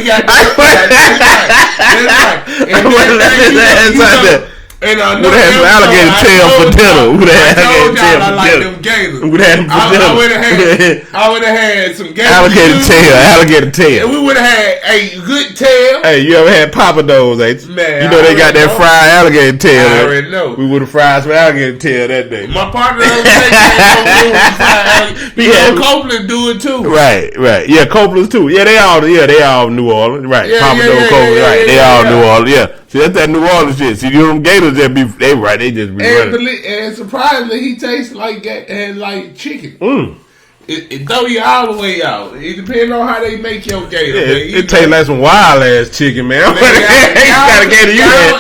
I would have left his ass out there. And would have had some alligator tail for dinner. Would have had alligator tail for dinner. Would have had them for dinner. I would have had some alligator tail. And we would have had a good tail. Hey, you ever had Papa Do's? Man, you know they got that fried alligator tail. I already know. We would have fried some alligator tail that day. My partner Copeland do it too. Right. Yeah, Copeland's too. Yeah, they all New Orleans. Right. Papa Do's, Copeland. Right. They all New Orleans. Yeah. See, that's that New Orleans shit. See, you know them gators they just be running. And surprisingly, he tastes like chicken. It throw you all the way out. It depends on how they make your gator. Yeah, it tastes like some wild ass chicken, man.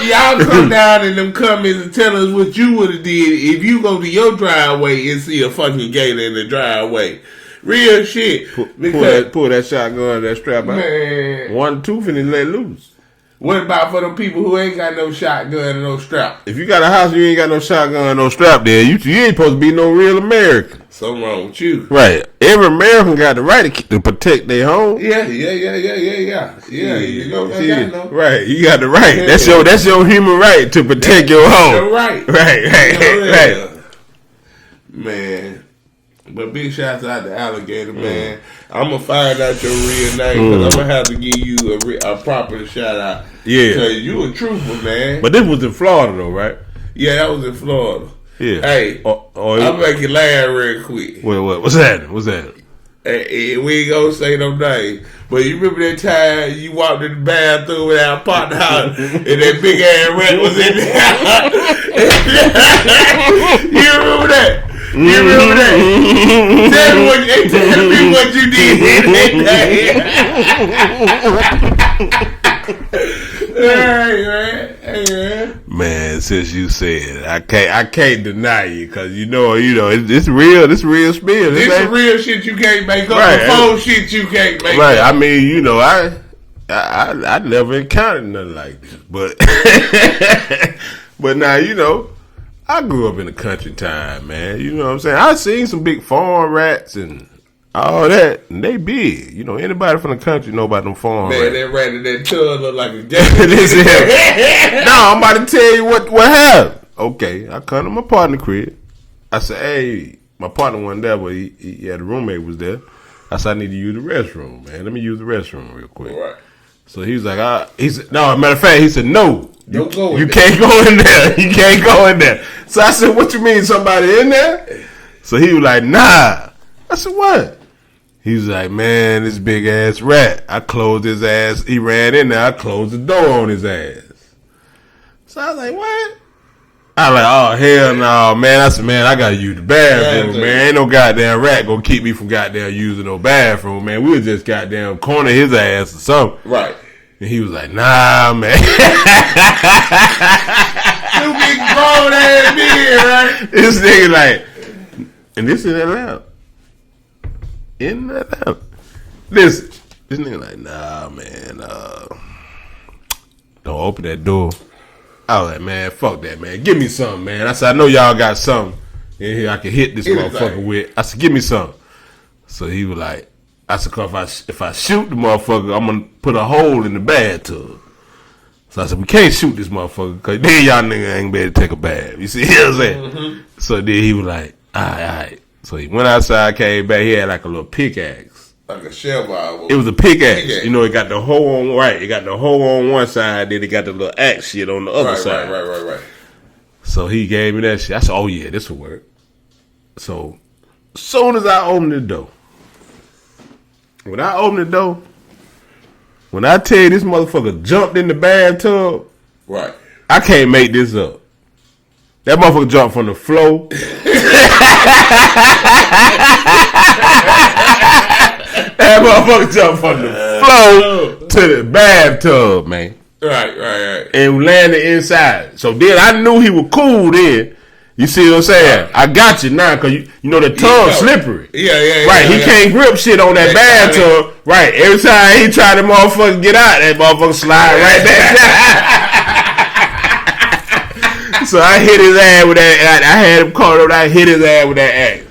Y'all come down in them comments and tell us what you would have did if you go to your driveway and see a fucking gator in the driveway. Real shit. Pull that shotgun, that strap out. Man. One tooth and let loose. What about for them people who ain't got no shotgun and no strap? If you got a house, you ain't got no shotgun and no strap there. You ain't supposed to be no real American. Something wrong with you. Right. Every American got the right to protect their home. Yeah. You know what I know. Right. You got the right. Yeah. That's your human right to protect your home. Your right. Right. Man. But big shouts out to Alligator, man. I'm going to find out your real name because I'm going to have to give you a proper shout out. Yeah. Because you a trooper, man. But this was in Florida, though, right? Yeah, that was in Florida. Yeah. Hey, I'll make you laugh real quick. What's that? Hey, we ain't going to say no names. But you remember that time you walked in the bathroom with our partner house and that big ass rat was in there? You remember that? You remember that? Tell me what you did that day. Man, since you said I can't deny you because you know it's real. This real spill. This is real shit you can't make up. Right. The phone shit you can't make right. up. I mean, I never encountered nothing like this, but now you know. I grew up in the country time, man. You know what I'm saying? I seen some big farm rats and all that, and they big. You know, anybody from the country know about them farm rats. Man, that rat in that tub look like a Listen here. No, I'm about to tell you what happened. Okay, I come to my partner crib. I said, hey, my partner wasn't there, but he had a roommate was there. I said, I need to use the restroom, man. Let me use the restroom real quick. All right. So he was like, he said, no, matter of fact, he said, no. You can't go in there. You can't go in there. So I said, what you mean, somebody in there? So he was like, nah. I said, what? He was like, man, this big ass rat. I closed his ass. He ran in there. I closed the door on his ass. So I was like, what? I was like, oh, hell no, man. I said, man, I got to use the bathroom, man. Ain't no goddamn rat gonna keep me from goddamn using no bathroom, man. We was just goddamn corner his ass or something. Right. And he was like, nah, man. You big grown ass man, right? This nigga like, and this in Atlanta. In Atlanta. Listen, this nigga like, nah, man, don't open that door. I was like, man, fuck that, man. Give me something, man. I said, I know y'all got something in here I can hit this motherfucker with. I said, give me something. So he was like, I said, if I shoot the motherfucker, I'm going to put a hole in the bathtub. So I said, we can't shoot this motherfucker because then y'all nigga ain't better to take a bath. You see what I'm saying? Mm-hmm. So then he was like, all right. So he went outside, came back. He had like a little pickaxe. Like a shovel. It was a pickaxe. You know, it got the hole on right. It got the hole on one side, then it got the little axe shit on the other side. Right. So he gave me that shit. I said, oh yeah, this will work. So as soon as I opened the door, when I tell you this motherfucker jumped in the bathtub, right? I can't make this up. That motherfucker jumped from the floor. That motherfucker jumped from the floor to the bathtub, man. Right. And landed inside. So then I knew he was cool then. You see what I'm saying? I got you now, because you know the tongue slippery. Yeah. Right, he can't grip shit on that bathtub. Right, every time he try to motherfucker get out, that motherfucker slide right back down. So I hit his ass with that. I had him caught up. I hit his ass with that axe.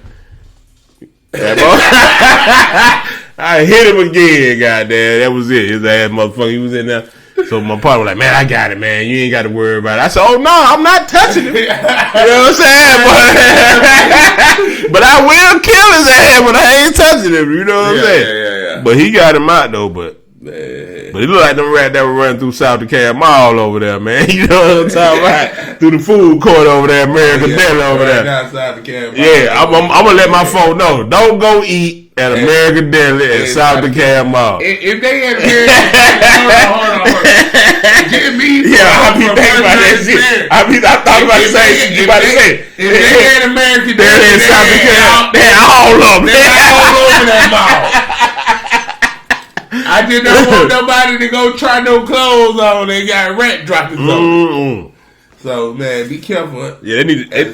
I hit him again, goddamn. That was it. His ass motherfucker, he was in there. So my partner was like, man, I got it, man. You ain't got to worry about it. I said, oh, no, I'm not touching him. You know what I'm saying? But I will kill his ass, but I ain't touching him. You know what I'm saying? Yeah. But he got him out, though. But he looked like them rat that were running through South Decatur Mall over there, man. You know what I'm talking about? Through the food court over there, American Deli over there. Yeah, I'm going to let my phone know. Don't go eat at American Deli at South Decatur Mall. If they had hold on. Give me I be thinking about that shit. I thought about to say, you about to say. If they had American Deli in South Decatur, they're all of them. They're all over that mall. I did not want nobody to go try no clothes on. They got rat dropping something. So man, be careful. Yeah, they need it.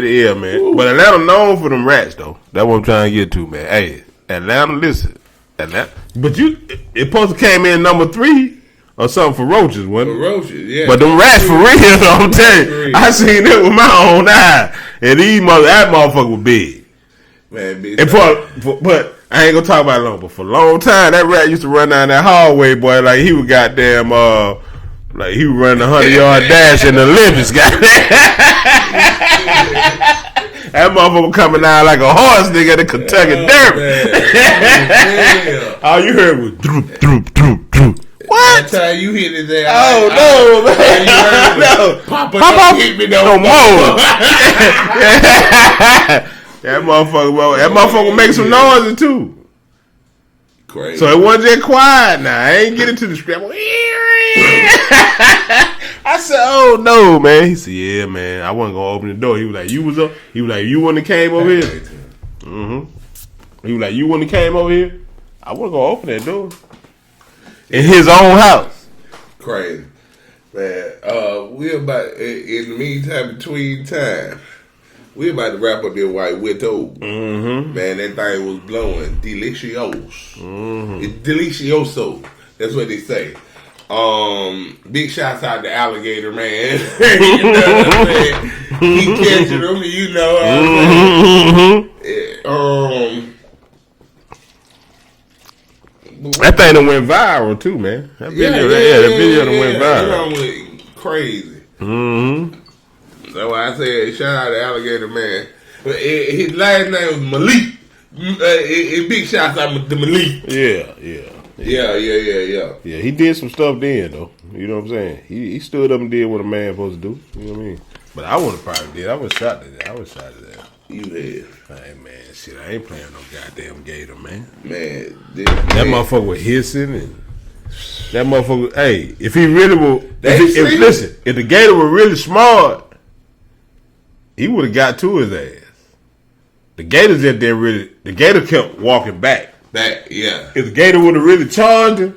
Yeah, man. Ooh. But Atlanta known for them rats though. That's what I'm trying to get to, man. Hey, Atlanta, listen. Atlanta, but it supposed to came in number 3 or something for roaches, wasn't it? For roaches, yeah. But them rats for real, I'm telling you. I seen it with my own eye, and that motherfucker was big. Man, big. And but I ain't gonna talk about it long. But for a long time, that rat used to run down that hallway, boy, like he was goddamn. Like he was running 100-yard dash in the Olympics, goddamn. That motherfucker coming out like a horse nigga at the Kentucky Derby. All you heard was droop, droop, droop, droop. What? That time you hit his ass. Oh, no, man. No. Papa don't hit me no more. That motherfucker make some noises too. Crazy. So it wasn't just quiet now. I ain't get into the script. I said, oh no, man. He said, yeah, man. I wasn't gonna open the door. He was like, you wouldn't have came over here. Mm-hmm. He was like, you wouldn't have came over here. I wasn't gonna open that door. In his own house. Crazy. Man, we're about in the meantime, between time. We about to wrap up this white widow. Mm-hmm. Man, that thing was blowing. Delicios. It's delicioso. That's what they say. Big shouts out to Alligator Man. You know what I'm saying? He catching them, you know what I'm saying? That thing done went viral too, man. That video, that video done went viral. It went crazy. Mm-hmm. That's why I said shout out to Alligator Man. His last name was Malik. Big shouts out to Malik. Yeah. He did some stuff then, though. You know what I'm saying? He stood up and did what a man supposed to do. You know what I mean? But I would have probably did. I was shot at that. You had. Hey, man, shit, I ain't playing no goddamn gator, man. Man, that motherfucker was hissing and that motherfucker. Hey, if he really was, if the gator were really smart, he would have got to his ass. The gators that didn't really. The gator kept walking back. Yeah. If the gator would have really charged him,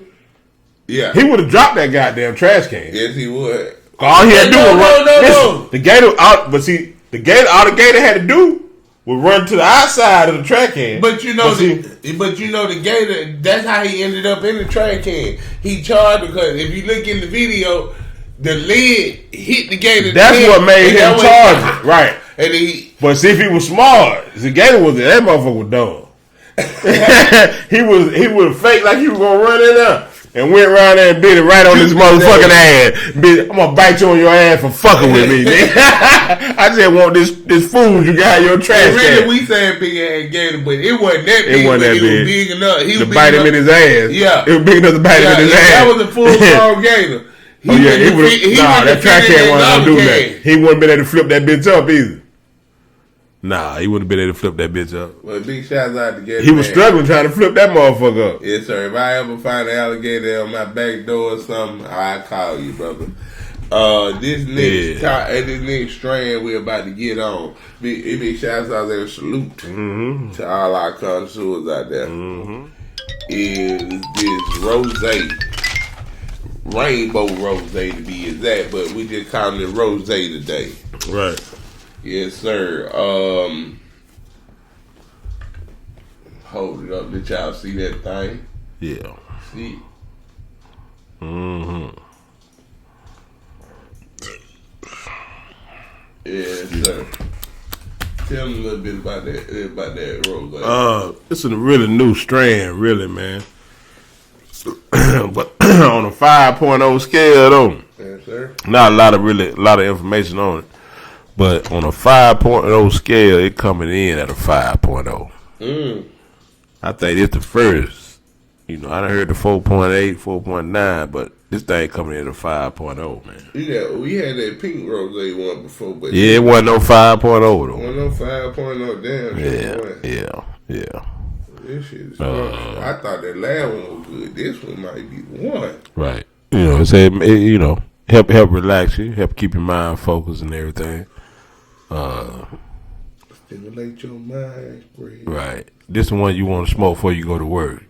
yeah, he would have dropped that goddamn trash can. Yes, he would. All he had to do was run. No. The gator out, but see, all the gator had to do was run to the outside of the trash can. But you know, the gator. That's how he ended up in the trash can. He charged because if you look in the video, the lid hit the gator. That's what made him charge it, right? And but see, if he was smart, the gator was that motherfucker was dumb. he would have faked like he was gonna run in there and went around there and did it right on his motherfucking ass. Bitch, I'm gonna bite you on your ass for fucking with me. I just want this food you got in your trash can. We said big ass gator, but it wasn't that big. It wasn't that big. It was big enough. To bite him in his ass. Yeah, it was big enough to bite him in his ass. That was a full grown gator. That trash can wasn't gonna do that. He wouldn't been able to flip that bitch up either. Nah, he wouldn't have been able to flip that bitch up. Well, big shouts out to Gator. He was struggling trying to flip that motherfucker up. Yes, sir. If I ever find an alligator on my back door or something, I'll call you, brother. This next strand we're about to get on. Big shouts out there. Salute to all our connoisseurs out there. Is this rosé, rainbow rosé to be exact, but we just calling it rosé today. Right. Yes, sir. Hold it up. Did y'all see that thing? Yeah. See? Yes, sir. Tell me a little bit about that rose. It's a really new strand, really, man. But on a 5.0 scale, though. Yes, sir. Not a lot of information on it. But on a 5.0 scale, it coming in at a 5.0. I think it's the first. You know, I done heard the 4.8, 4.9, but this thing coming in at a 5.0, man. Yeah, we had that pink rose one before, but yeah, it wasn't no 5.0 though. Wasn't no 5.0, damn. Yeah. This shit is I thought that last one was good. This one might be the one. Right. You know, help relax you, help keep your mind focused and everything. Stimulate your mind, right. This is the one you want to smoke before you go to work.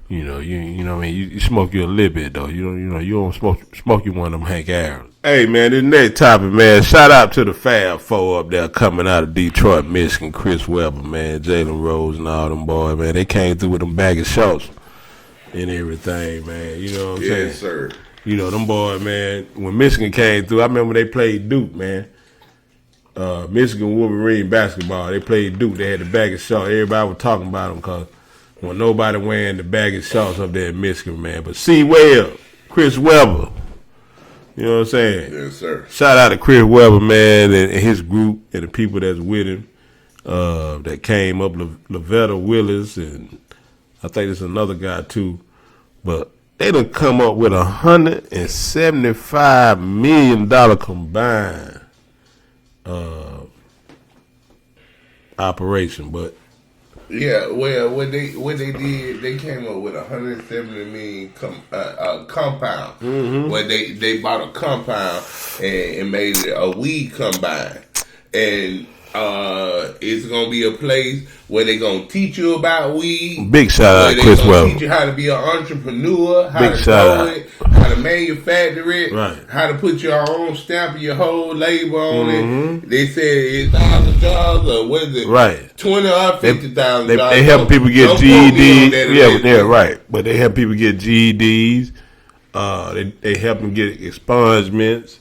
You know what I mean. You smoke you a little bit though. You don't smoke you one of them Hank Aaron. Hey man, this next topic, man. Shout out to the Fab Four up there coming out of Detroit, Michigan. Chris Webber, man, Jalen Rose, and all them boys, man. They came through with them bag of shorts and everything, man. You know what I'm saying? Yes, sir. You know them boys, man. When Michigan came through, I remember they played Duke, man. Michigan Wolverine basketball. They played Duke. They had the bag of shorts. Everybody was talking about them because when nobody wearing the bag of shorts up there in Michigan, man. But C-Webb, Chris Webber, you know what I'm saying? Yes, sir. Shout out to Chris Webber, man, and his group and the people that's with him that came up, Lavetta Willis, and I think there's another guy too. But they done come up with $175 million combined operation, but yeah, well, what they did, they came up with $170 million compound. Where they bought a compound and made it a weed combine, and It's gonna be a place where they're gonna teach you about weed. Big shout out, Chris Webber. Teach you how to be an entrepreneur, how Big to shout grow out. it, how to manufacture it, Right. how to put your own stamp and your whole labor on Mhm. it. They said it's $1,000 or what is it? Right. 20 or $50,000. They help people get Don't quote me on GEDs. that Yeah, unless- yeah, right. But they help people get GEDs. They help them get expungements.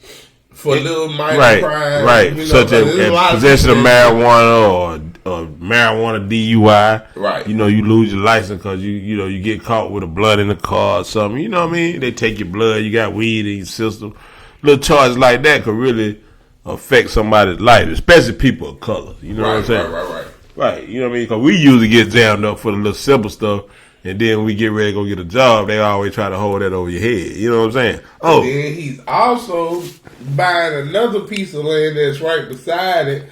For little minor Right, crimes, right. you know, Such there's a lot as of possession of people marijuana or marijuana DUI. Right. You know, you lose your license because you get caught with a blood in the car or something. You know what I mean? They take your blood. You got weed in your system. Little charges like that could really affect somebody's life, especially people of color. You know what I'm saying? Right. Right. You know what I mean? Because we usually get jammed up for the little simple stuff. And then when we get ready to go get a job, they always try to hold that over your head. You know what I'm saying? Oh, then he's also buying another piece of land that's right beside it.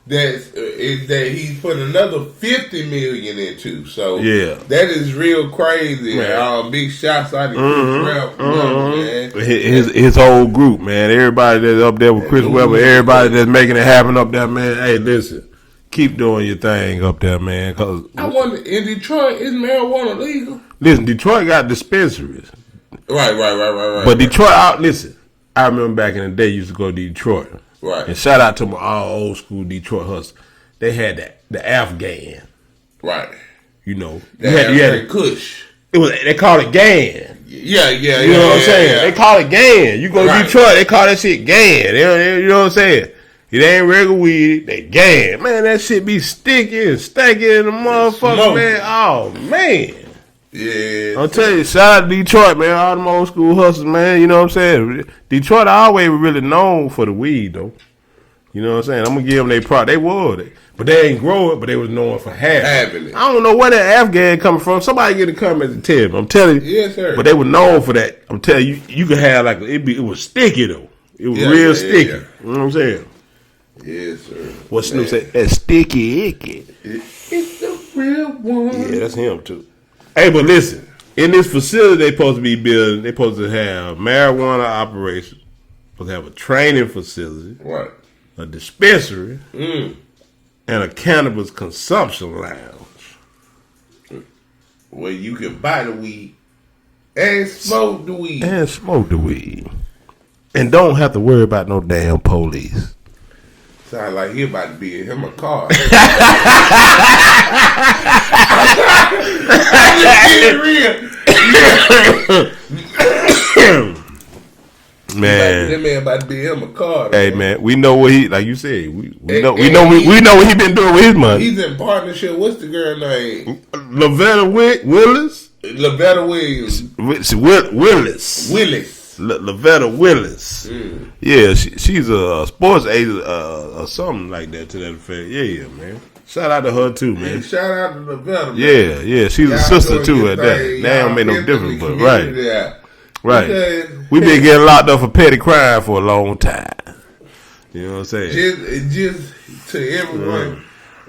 That he's putting another $50 million into. So yeah, that is real crazy. Man. Big shots out to Chris Webber, man. His whole group, man. Everybody that's up there with Chris Webber, everybody that's making it happen up there, man. Hey, listen. Keep doing your thing up there, man. Cause I wonder, in Detroit, is marijuana legal? Listen, Detroit got dispensaries. Right. But Detroit, listen, I remember back in the day, used to go to Detroit. Right. And shout out to my all old school Detroit hustlers. They had the Afghan. Right. You know. You had Kush. They call it Gan. Yeah. You know what I'm saying? Yeah. They call it Gan. You go to Detroit, they call that shit Gan. You know what I'm saying? It ain't regular weed, they Gan. Man, that shit be sticky and stanky in the motherfucker, man. Oh, man. Yeah. I'll tell you, shout out to Detroit, man. All them old school hustlers, man. You know what I'm saying? Detroit always really known for the weed, though. You know what I'm saying? I'm going to give them their product. They would. But they ain't grow it, but they was known for having it. I don't know where that Afghan coming from. Somebody get a comment and tell me. I'm telling you. Yes, sir. But they were known for that. I'm telling you, you could have like, it was sticky, though. It was real sticky. Yeah. You know what I'm saying? Yes, sir. What Snoop said? That sticky icky. It's the real one. Yeah, that's him too. Hey, but listen, in this facility they supposed to be building, they supposed to have marijuana operations, supposed to have a training facility, right, a dispensary, and a cannabis consumption lounge. Where you can buy the weed and smoke the weed. And don't have to worry about no damn police. Sound like he about to be in him a car. Man, that man about to be in him a car. Hey man, we know what he, like you said, we know what he been doing with his money. He's in partnership. What's the girl name? Lavetta Willis. Lavetta Williams. Willis. Lavetta Willis. Yeah, she's a sports agent or something like that to that effect. Yeah, man. Shout out to her too, man. Yeah, shout out to Lavetta. Yeah. She's a sister too at that. That don't make no difference, but right. We been getting locked up for petty crime for a long time. You know what I'm saying? Just to everyone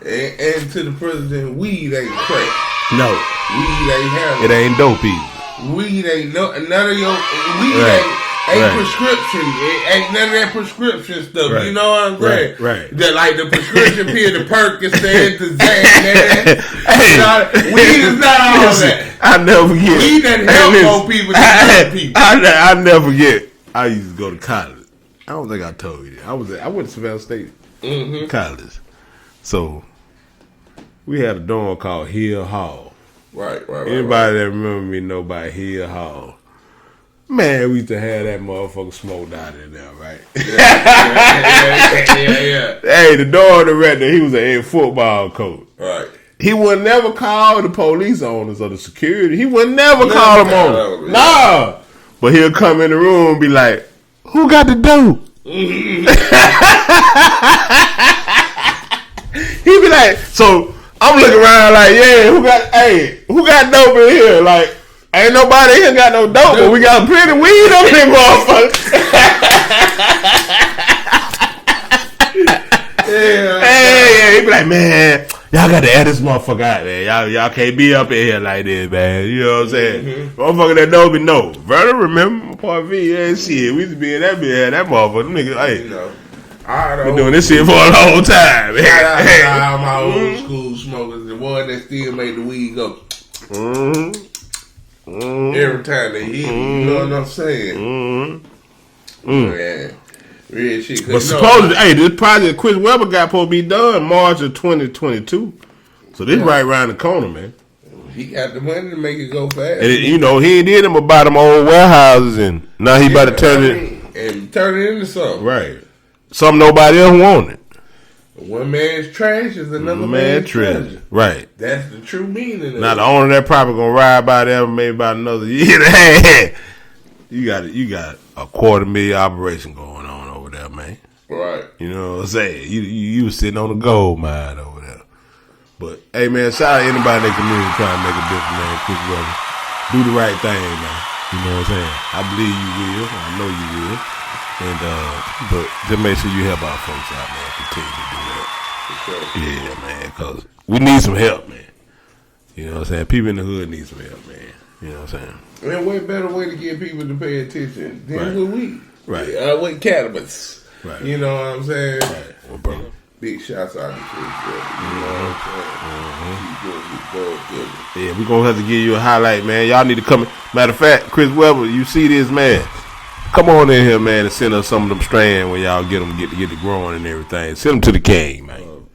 and to the president, weed ain't crack. No. Weed ain't heroin. It ain't dope either. Weed ain't none of your weed ain't prescription. It ain't none of that prescription stuff. Right. You know what I'm saying? Right. That like the prescription pill, the Percocet, the Xanax. Weed is not all that. I never forget. Weed doesn't help more people than other people. I never forget. I used to go to college. I don't think I told you that. I went to Savannah State College. So we had a dorm called Hill Hall. Right. Anybody that remember me know about Hill Hall. Man, we used to have that motherfucker smoked out in there, right? Yeah. Hey, the dorm director, he was a football coach. Right. He would never call the police on us or the security. He would never call them on us. Nah. But he'll come in the room and be like, who got the dope? He'd be like, so I'm looking around like, yeah, who got dope in here? Like, ain't nobody here got no dope, but we got plenty of weed up here, motherfucker. Hey, he be like, man, y'all got to add this motherfucker out, man. Y'all can't be up in here like this, man. You know what I'm saying? Motherfucker that know me know. Brother, remember my part V? Yeah, shit. We used to be in that motherfucker. Them niggas, hey. You know, Been doing this shit for a long time. Shout out to all my old school smokers, the one that still make the weed go. Every time they hit me, you know what I'm saying? Man, real shit. But supposedly, hey, this project Chris Webber got supposed to be done March of 2022. So this right around the corner, man. He got the money to make it go fast. And you know, he ain't did them about them old warehouses, and now he about to turn and turn it into something. Right. Something nobody else wanted. One man's trash is another man's treasure. Right. That's the true meaning of it. Now the owner of that property gonna ride by there maybe about another year and a half. You got a $250,000 operation going on over there, man. Right. You know what I'm saying? You was sitting on a gold mine over there. But hey man, shout out to anybody in the community trying to make a difference, man. Quick brother. Do the right thing, man. You know what I'm saying? I believe you will. I know you will. And but just make sure you help our folks out, man. Continue to do that. Sure. Yeah, man, because we need some help, man. You know what I'm saying? People in the hood need some help, man. You know what I'm saying? And what better way to get people to pay attention than Right. with weed? Right. With cannabis. Right. You know what I'm saying? Right. Well, bro. Big shouts out to Chris Webber. You know what I'm saying? Yeah, we're going to have to give you a highlight, man. Y'all need to come. Matter of fact, Chris Webber, you see this, man. Come on in here, man, and send us some of them strands when y'all get it growing and everything. Send them to the king, man.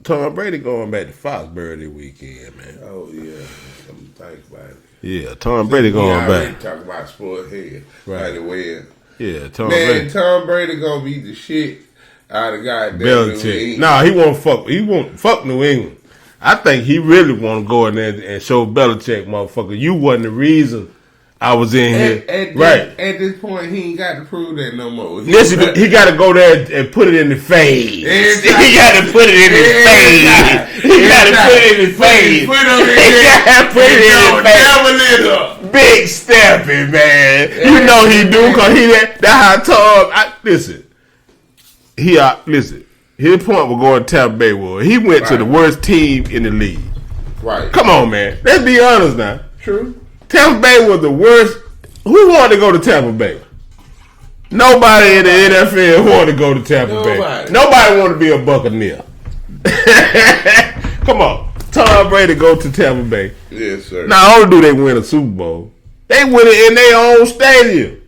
Tom Brady going back to Foxborough this weekend, man. Oh, yeah. Something to think about it. Yeah, Tom Brady going back. Talk about sports head. Right. By the way. Yeah, Tom Man, Brady. Tom Brady gonna beat the shit out of goddamn Belichick. Nah, he won't fuck New England. I think he really want to go in there and show Belichick, motherfucker, you wasn't the reason I was in here. At this point, he ain't got to prove that no more. Listen, he got to go there and put it in the face. He got to put it in his face. He got to put it in his face. He got to put it in his face. Big stepping, man. You know he do, because that's how Tom. Listen. Listen. His point was going to Tampa Bay was he went to the worst team in the league. Right. Come on, man. Let's be honest now. True. Tampa Bay was the worst. Who wanted to go to Tampa Bay? Nobody in the NFL wanted to go to Tampa Bay. Nobody wanted to be a Buccaneer. Come on. Tom Brady go to Tampa Bay. Yes, sir. Not only do they win a Super Bowl, they win it in their own stadium.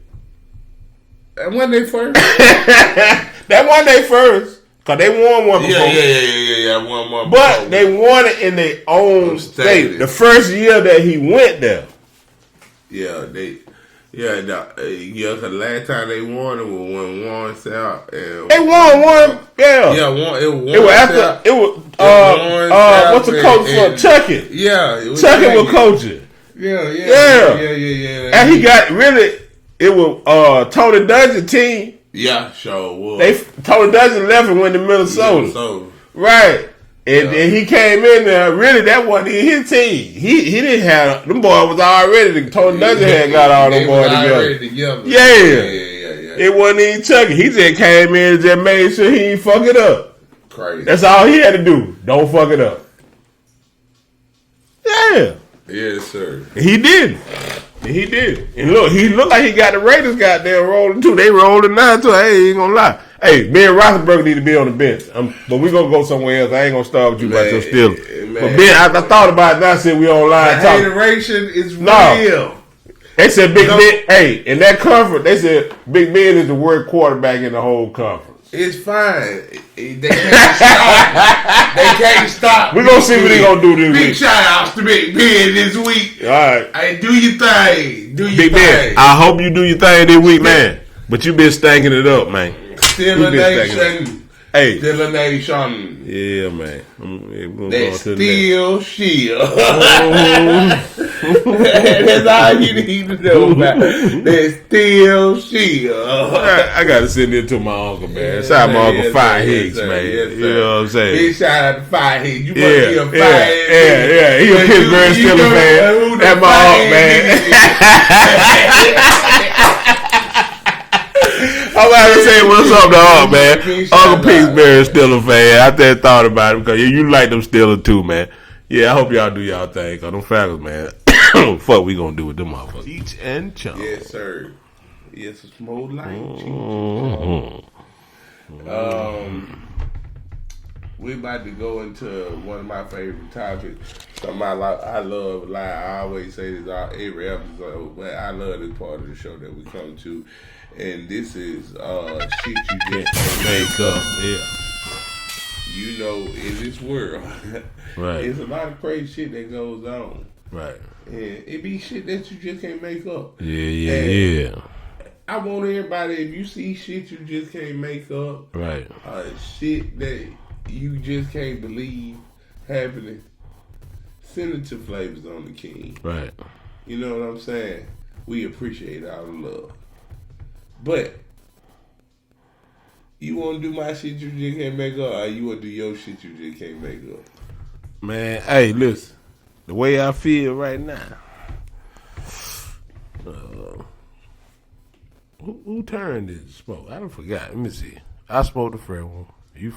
That wasn't their first. That wasn't their first. Because they won one before. Yeah. Won one before. But they won it in their own stadium. The first year that he went there. The last time they won it was when Warren South. They won one, yeah. Yeah, it was after, it was, what's the coach for? Chucky. Yeah. Chucky was coaching. Yeah. And he got it was Tony Dungy's team. Yeah, sure was. Tony Dungy left and went to Minnesota. Right. And he came in there. Really, that wasn't his team. He didn't have them boys was already. Tony Dungy had got all them boys together. Yeah. It wasn't even Chucky. He just came in and just made sure he didn't fuck it up. Crazy. That's all he had to do. Don't fuck it up. Yeah. Yes, sir. And he did. And look, he looked like he got the Raiders goddamn rolling too. They rolling now too. I ain't gonna lie. Hey, Ben Roethlisberger need to be on the bench. But we gonna go somewhere else. I ain't gonna start with you about your Steelers. But Ben, I thought about it. I said we online talking. Hateration is real. They said Big Ben. Hey, in that conference, they said Big Ben is the worst quarterback in the whole conference. It's fine. They can't stop. They can't stop. We're gonna see what they gonna do this week. Big shout outs to Big Ben this week. All right. Hey, do your thing. Big Ben, I hope you do your thing this week, man. But you been stanking it up, man. Still a nation. Hey. Still a nation. Yeah, man. They still shield. That's all you need to know about. They still shield. I got to send it to my uncle, man. Shout out my uncle Fire Hicks, man. You know what I'm saying? Big shout out to Fire Hicks. You must be a Fire Hicks. Yeah. He a Pittsburgh Steelers fan. That's my uncle, man. I'm about to say what's up to Uncle, man. Uncle Pittsburgh Steelers fan. I just thought about it because you like them Steelers too, man. Yeah, I hope y'all do y'all thing because them Falcons, man. Fuck we gonna do with them motherfuckers. Each and chunk. Yes, sir. Yes, it's more like we about to go into one of my favorite topics. Something I love. Like I always say this every episode, but I love this part of the show that we come to, and this is shit you just make up. Yeah. You know, in this world, right? There's a lot of crazy shit that goes on. Right. And it be shit that you just can't make up. Yeah. I want everybody, if you see shit you just can't make up, right? Shit that you just can't believe happening, send it to Flavors on the King. Right. You know what I'm saying? We appreciate all the love. But you want to do my shit you just can't make up, or you want to do your shit you just can't make up? Man, hey, listen. The way I feel right now. Who turned this smoke? I don't forgot. Let me see. I smoked the first one. You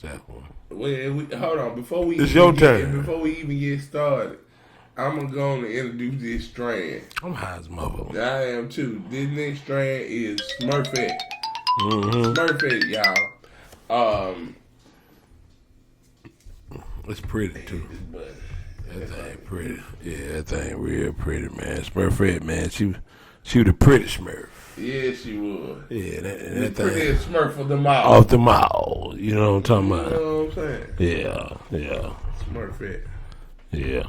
that one. Wait, hold on. Before we it's your turn. Before we even get started, I'm gonna go on and introduce this strand. I'm high as motherfucker. I am too. This next strand is Smurfette. Mm-hmm. Smurfette, y'all. It's pretty too. That thing pretty. Yeah, that thing real pretty, man. Smurfette, man. She was the pretty Smurf. Yeah, she was. Yeah, that the thing. Prettiest Smurf of them all. Off the mall. You know what I'm talking about? You know what I'm saying? Yeah. Smurfette. Yeah.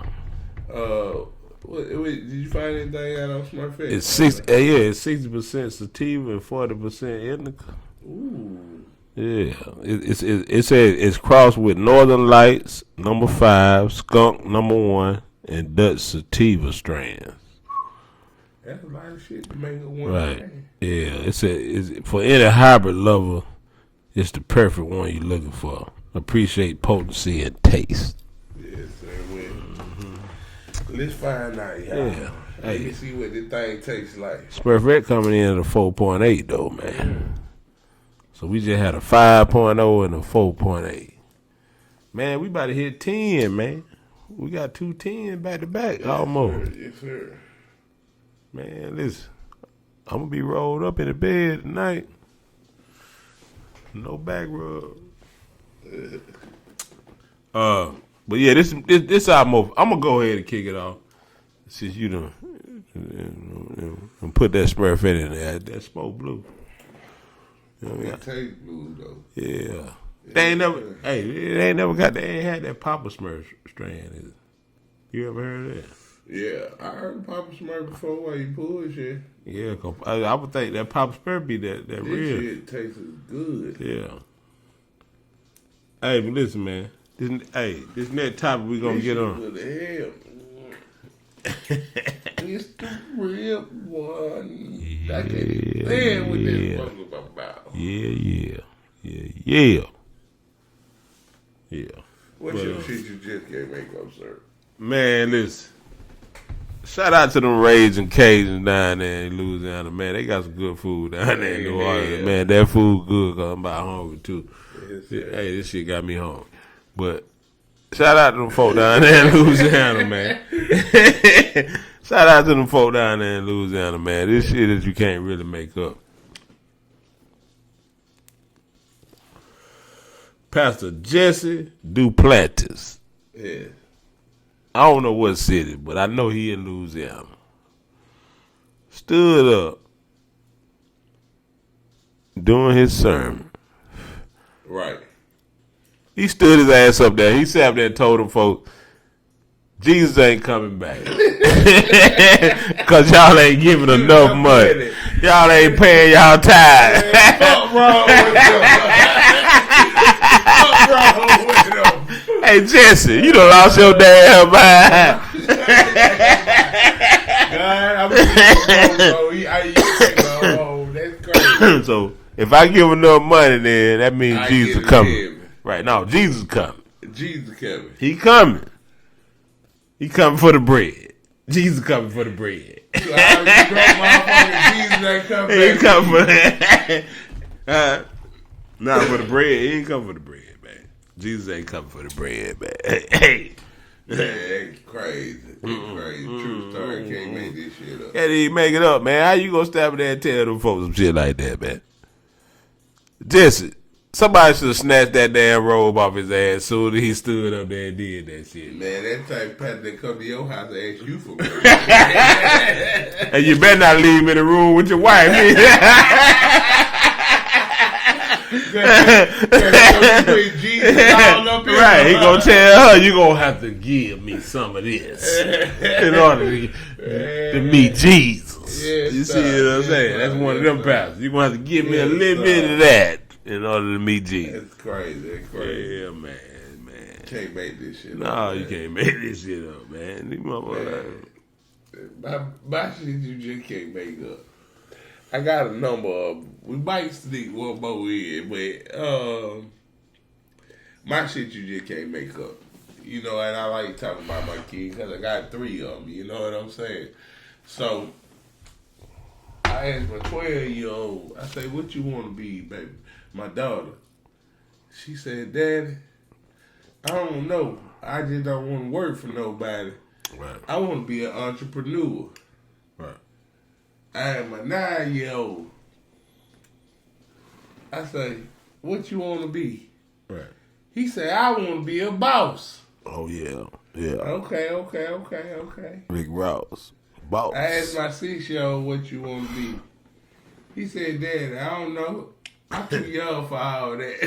Did you find anything out on Smurfette? It's 60% sativa and 40% indica. Ooh. Yeah, it says it's crossed with Northern Lights number 5, Skunk number 1, and Dutch sativa strands. That's a lot of shit to make a one. Right. Thing. Yeah, it's for any hybrid lover, it's the perfect one you're looking for. Appreciate potency and taste. Yes, sir. Let's find out, y'all. Yeah. Let me see what this thing tastes like. Smurfette coming in at a 4.8 though, man. So we just had a 5.0 and a 4.8. Man, we about to hit 10, man. We got 2 10 back to back almost. Yes, sir. Man, listen. I'm gonna be rolled up in the bed tonight. No back rub. But yeah, this album. I'm gonna go ahead and kick it off. Since you done put that Smurfette in there, that smoke blue. You know what I mean? It tastes blue though. Yeah. They ain't never got. They ain't had that Papa Smurf strand. Is it? You ever heard of that? Yeah, I heard Papa Smurf before while you pull shit. Yeah, I would think that Papa Smurf be that this real. Shit tastes good. Yeah. Hey, but listen, man. This next topic we gonna get on. It's the real one. Yeah. I can't stand with this motherfucker about. Yeah. What's your shit you just can't make up, sir? Man, listen. Shout out to them Raging Cajuns down there in Louisiana, man. They got some good food down there in New Orleans, man. That food good because I'm about hungry too. Hey, this shit got me hungry. But shout out to them folk down there in Louisiana, man. Shout out to them folk down there in Louisiana, man. This shit that you can't really make up. Pastor Jesse Duplantis. Yeah. I don't know what city, but I know he in Louisiana. Stood up doing his sermon. Right. He stood his ass up there. He sat up there and told them folks, Jesus ain't coming back. Because y'all ain't giving enough money. Y'all ain't paying y'all tithes. Fuck wrong with them. Hey, Jesse, you done lost your damn mind. That's crazy. So, if I give enough money, then that means Jesus coming. Right, no, Jesus coming. Jesus coming. He coming. He coming for the bread. Jesus coming for the bread. So Jesus ain't coming. He ain't coming for that. Not for the bread. He ain't coming for the bread, man. Jesus ain't coming for the bread, man. Hey, Man, that's crazy. That's crazy. True story. Can't make this shit up. Can't even make it up, man. How you gonna stand up there and tell them folks some shit like that, man? Jesse, somebody should have snatched that damn robe off his ass as soon as he stood up there and did that shit. Man, that type of person that come to your house and ask you for money. And you better not leave him in the room with your wife. Right, he gonna tell her, you gonna have to give me some of this in order to meet Jesus. Yes, you see what I'm saying? That's one of them pastors. You gonna have to give me a little bit of that in order to meet Jesus. That's crazy. That's crazy. Yeah, man. Can't make this shit up. No, you can't make this shit up, man. My shit you just can't make up. I got a number of. We might sneak one more in, but my shit you just can't make up. You know, and I like talking about my kids because I got 3 of them. You know what I'm saying? So I asked my 12-year-old. I say, "What you want to be, baby?" My daughter. She said, "Daddy, I don't know. I just don't want to work for nobody. Right. I want to be an entrepreneur." Right. I am a 9-year-old. I say, "What you want to be?" Right. He said, "I want to be a boss." Oh, yeah. Yeah. Okay. Rick Ross. Boss. I asked my 6-year-old, "What you want to be?" He said, "Daddy, I don't know. I'm too young for all that."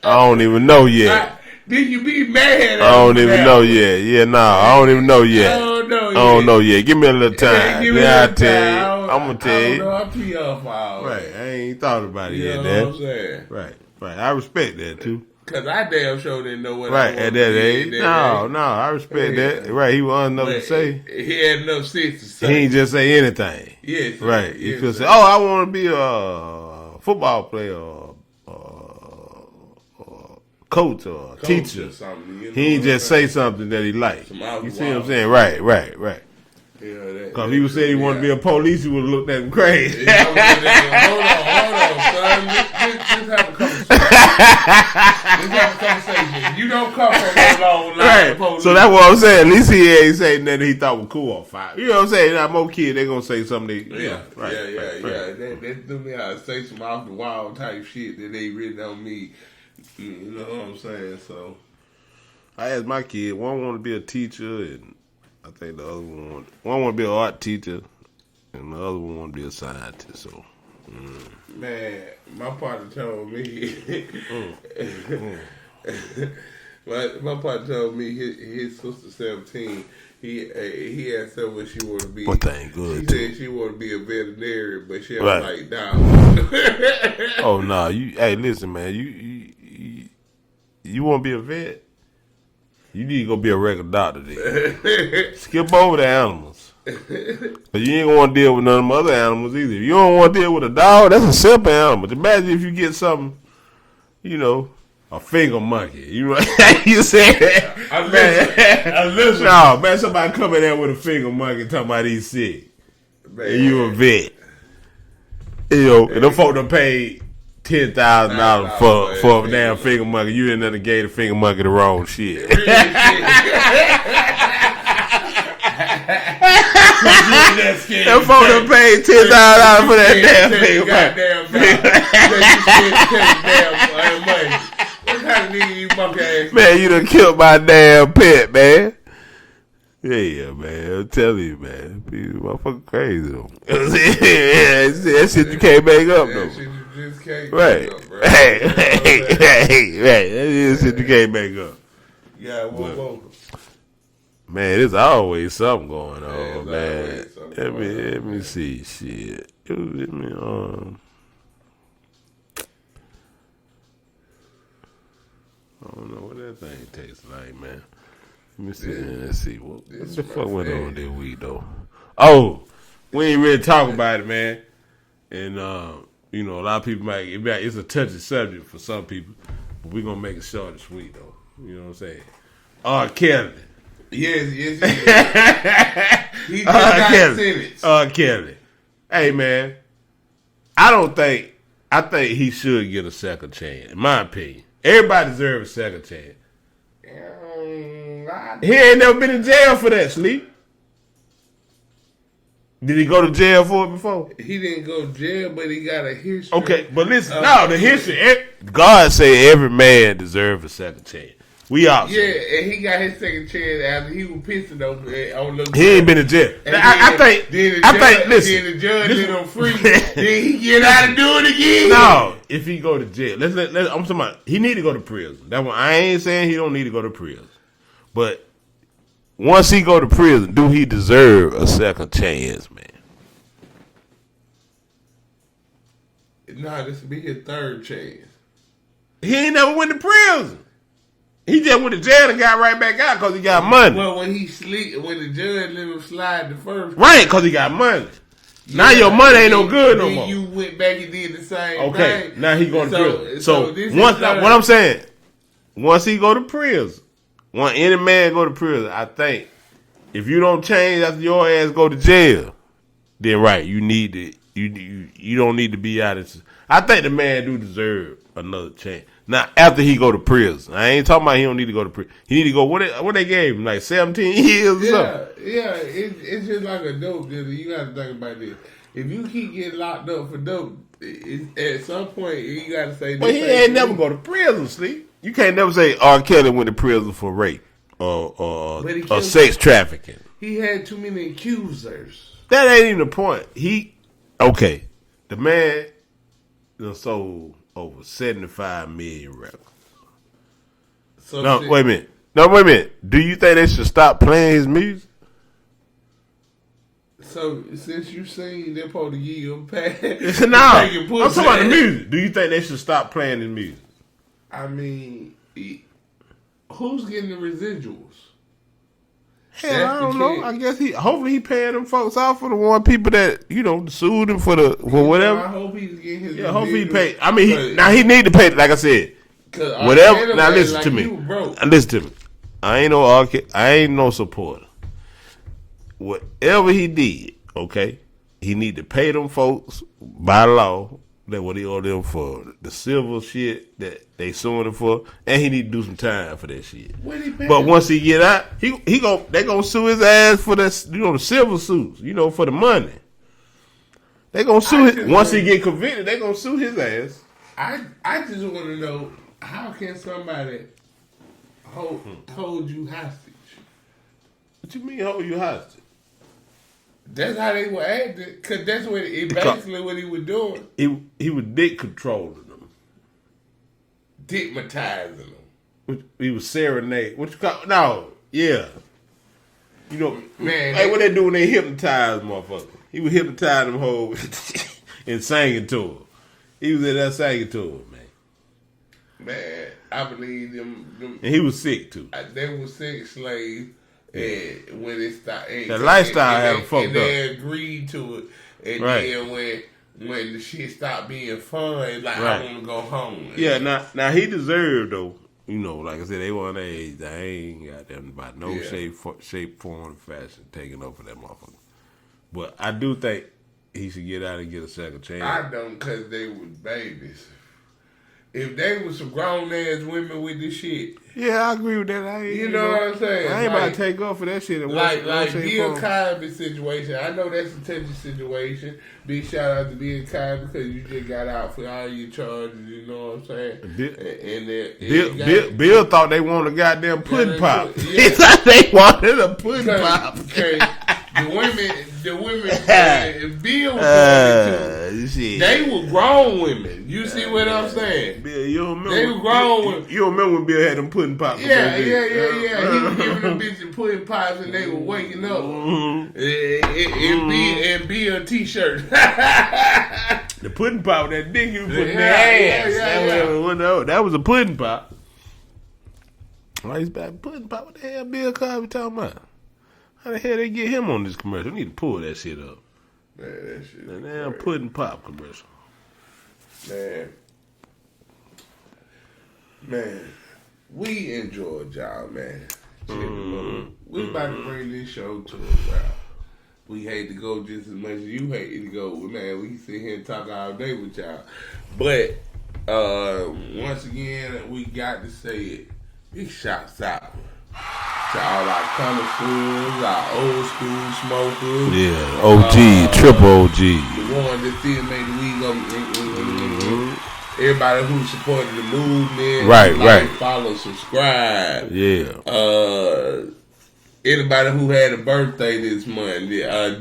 I don't even know yet. Did you be mad? I don't even know yet. Yeah, I don't even know yet. I don't know yet. Give me a little time. Yeah, I tell you. I'm gonna tell you. I'm too young for all that. Right. I ain't thought about it You yet, know Dad. what I'm saying? Right. I respect that too. Cause I damn sure didn't know what I Right wanted at that to be age. at No, I respect that. Right. He was enough to say. He had enough sense to say. He ain't just say anything. Yes. Right. He Yes, could say, sir. "Oh, I want to be a football player, coach or teacher." Or something, you know He ain't what I'm just say saying? something that he liked. Some out You the see what I'm wild saying? shit. Right. Yeah, Because if he was saying he wanted to be a police, you would have looked at him crazy. Yeah, hold on, son. Just have a conversation. You don't come from a long line Right. of police. So that's what I'm saying. At least he ain't saying nothing he thought was cool or fire. You know what I'm saying? Now, more kids, they going to say something. Yeah. Right. They do me how to say some off the wall type shit that they written on me. You know what I'm saying? So I asked my kid, one want to be a teacher, and I think the other one want to be an art teacher, and the other one want to be a scientist. So, man, my partner told me. My partner told me his sister 17. He asked her what she wanted to be. What thing good? She said she wanted to be a veterinarian, but she was Right. like, nah. Oh no! Hey, listen, man. You want to be a vet? You need to go be a regular doctor then. Skip over the animals. But you ain't gonna want to deal with none of them other animals either. You don't want to deal with a dog. That's a simple animal. Imagine if you get something, a finger monkey. You know you say that? I listen. No, man, somebody come in there with a finger monkey talking about he's sick. Man. And you a vet. And them folk done paid $10,000 for a damn finger monkey. You didn't have gave the finger monkey the wrong shit. Them folk done paid $10,000 for that damn finger monkey. What kind of nigga you monkey ass? Man, you done killed my damn pet, man. Yeah, man. I'm telling you, man. People motherfucking crazy, though. That shit you can't make up, though. That shit you just can't Right. make up, bro. Right. That is shit you can't make up. Yeah, whoa. Man, there's always something going on, man. Always something going Let me see, shit. I don't know what that thing tastes like, man. Let me see. Let's see. What the fuck went on this week, though? Oh, we ain't really talking about it, man. And, a lot of people it's a touchy subject for some people, but we're going to make it short and sweet, though. You know what I'm saying? R. Kelly. Yes. He just got sentenced. R. Kelly. Hey, man. I think he should get a second chance, in my opinion. Everybody deserves a second chance. He ain't never been in jail for that, Sleep. Did he go to jail for it before? He didn't go to jail, but he got a history. Okay, but listen, the history. God say every man deserves a second chance. We all say. And he got his second chance after he was pissing on the. He ain't been in jail. I think. Listen, then the judge let him free. Then he get out and do it again. No, if he go to jail, I'm talking about. He need to go to prison. That one, I ain't saying he don't need to go to prison, but. Once he go to prison, do he deserve a second chance, man? Nah, this will be his third chance. He ain't never went to prison. He just went to jail and got right back out because he got money. Well, when the judge let him slide the first. Right, because he got money. Yeah, now your money ain't no good no more. You went back and did the same thing. Okay, now he going to prison. So once, what I'm saying, once he go to prison, when any man go to prison, I think if you don't change after your ass go to jail, then right, you need to you don't need to be out of. I think the man do deserve another chance. Now after he go to prison, I ain't talking about he don't need to go to prison. He need to go. What they gave him, like 17 years or something. Yeah, it's just like a dope dealer. You got to think about this. If you keep getting locked up for dope, at some point you got to say. But he ain't never go to prison, Sleep. You can't never say R. Kelly went to prison for rape or sex trafficking. He had too many accusers. That ain't even the point. The man sold over 75 million records. Wait a minute. Do you think they should stop playing his music? So since you seen they're supposed to give you a pass, I'm talking about the music. Do you think they should stop playing his music? I mean, who's getting the residuals? Hell, I don't know. I guess hopefully he paying them folks out for the one people that sued him for whatever. I hope he's getting his. Yeah, hopefully he paid. I mean, now he need to pay. Like I said, whatever. Now listen to me. Listen to me. I ain't no supporter. Whatever he did, okay, he need to pay them folks by law. That what he owe them for the civil shit that they suing him for, and he need to do some time for that shit. But once he get out, they gonna sue his ass for the civil suits, for the money. They gonna sue once he get convicted. They gonna sue his ass. I just want to know, how can somebody hold you hostage? What you mean hold you hostage? That's how they were acting, because that's basically what he was doing. He was dick controlling them. Dickmatizing them. He was serenade. What you call? No, yeah. Man. Hey, what they do when they hypnotize motherfuckers? He was hypnotizing them hoes and singing to them. He was in there singing to them, man. Man, I believe them. And he was sick too. They were sex slaves. And when it started, the lifestyle had them fucked up. They agreed to it, and then when the shit stopped being fun, it's like I want to go home. Yeah, now he deserved though. Like I said, they want age. They ain't got them by no shape, form, fashion taking over that motherfucker. But I do think he should get out and get a second chance. I don't, because they was babies. If they was some grown ass women with this shit. Yeah, I agree with that. You know what I'm saying? I ain't about to take off for that shit. Like Bill Cosby situation. I know that's a touchy situation. Big shout out to Bill Cosby because you just got out for all your charges. You know what I'm saying? Bill thought they wanted a goddamn pudding pop. He thought they wanted a pudding pop. The women Bill was they were grown women. You see what I'm saying? Bill, you don't remember? They were grown women. You don't remember when Bill had them pudding pops? Yeah. He was giving them bitches pudding pops and they were waking up. And Bill t-shirt. The pudding pop, that dick you put in their ass. That was a pudding pop. Why he's back pudding pop? What the hell Bill Cosby talking about? How the hell they get him on this commercial? We need to pull that shit up. Man, that shit. That damn pudding pop commercial. Man, we enjoyed y'all, man. We about to bring this show to a wrap. We hate to go just as much as you hate to go. Man, we sit here and talk all day with y'all. But once again, we got to say it. big shouts out to all our connoisseurs, our old school smokers. Yeah, OG, triple OG. The one that still made the week up. Everybody who supported the movement. Right. Follow, subscribe. Yeah. Anybody who had a birthday this month,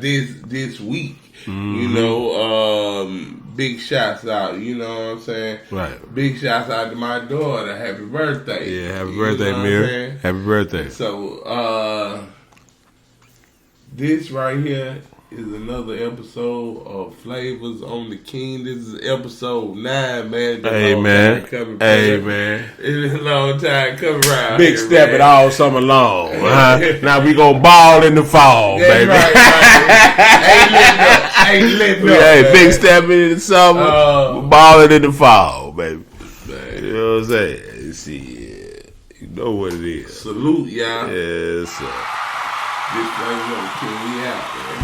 this week. You know, big shouts out, you know what I'm saying? Right. Big shouts out to my daughter. Happy birthday. Yeah, happy birthday, Mary. Happy birthday. So, this right here is another episode of Flavors on the King. This is episode 9, man. Hey, man. Hey, man. It's been a long time coming around. Big step it all summer long. Now we gonna ball in the fall, That's baby. Right. Ain't letting up. Hey, big step in the summer, balling in the fall, baby. You know what I'm saying? See, you know what it is. Salute, y'all. Yes, sir. This Flavors on the King, we out, man.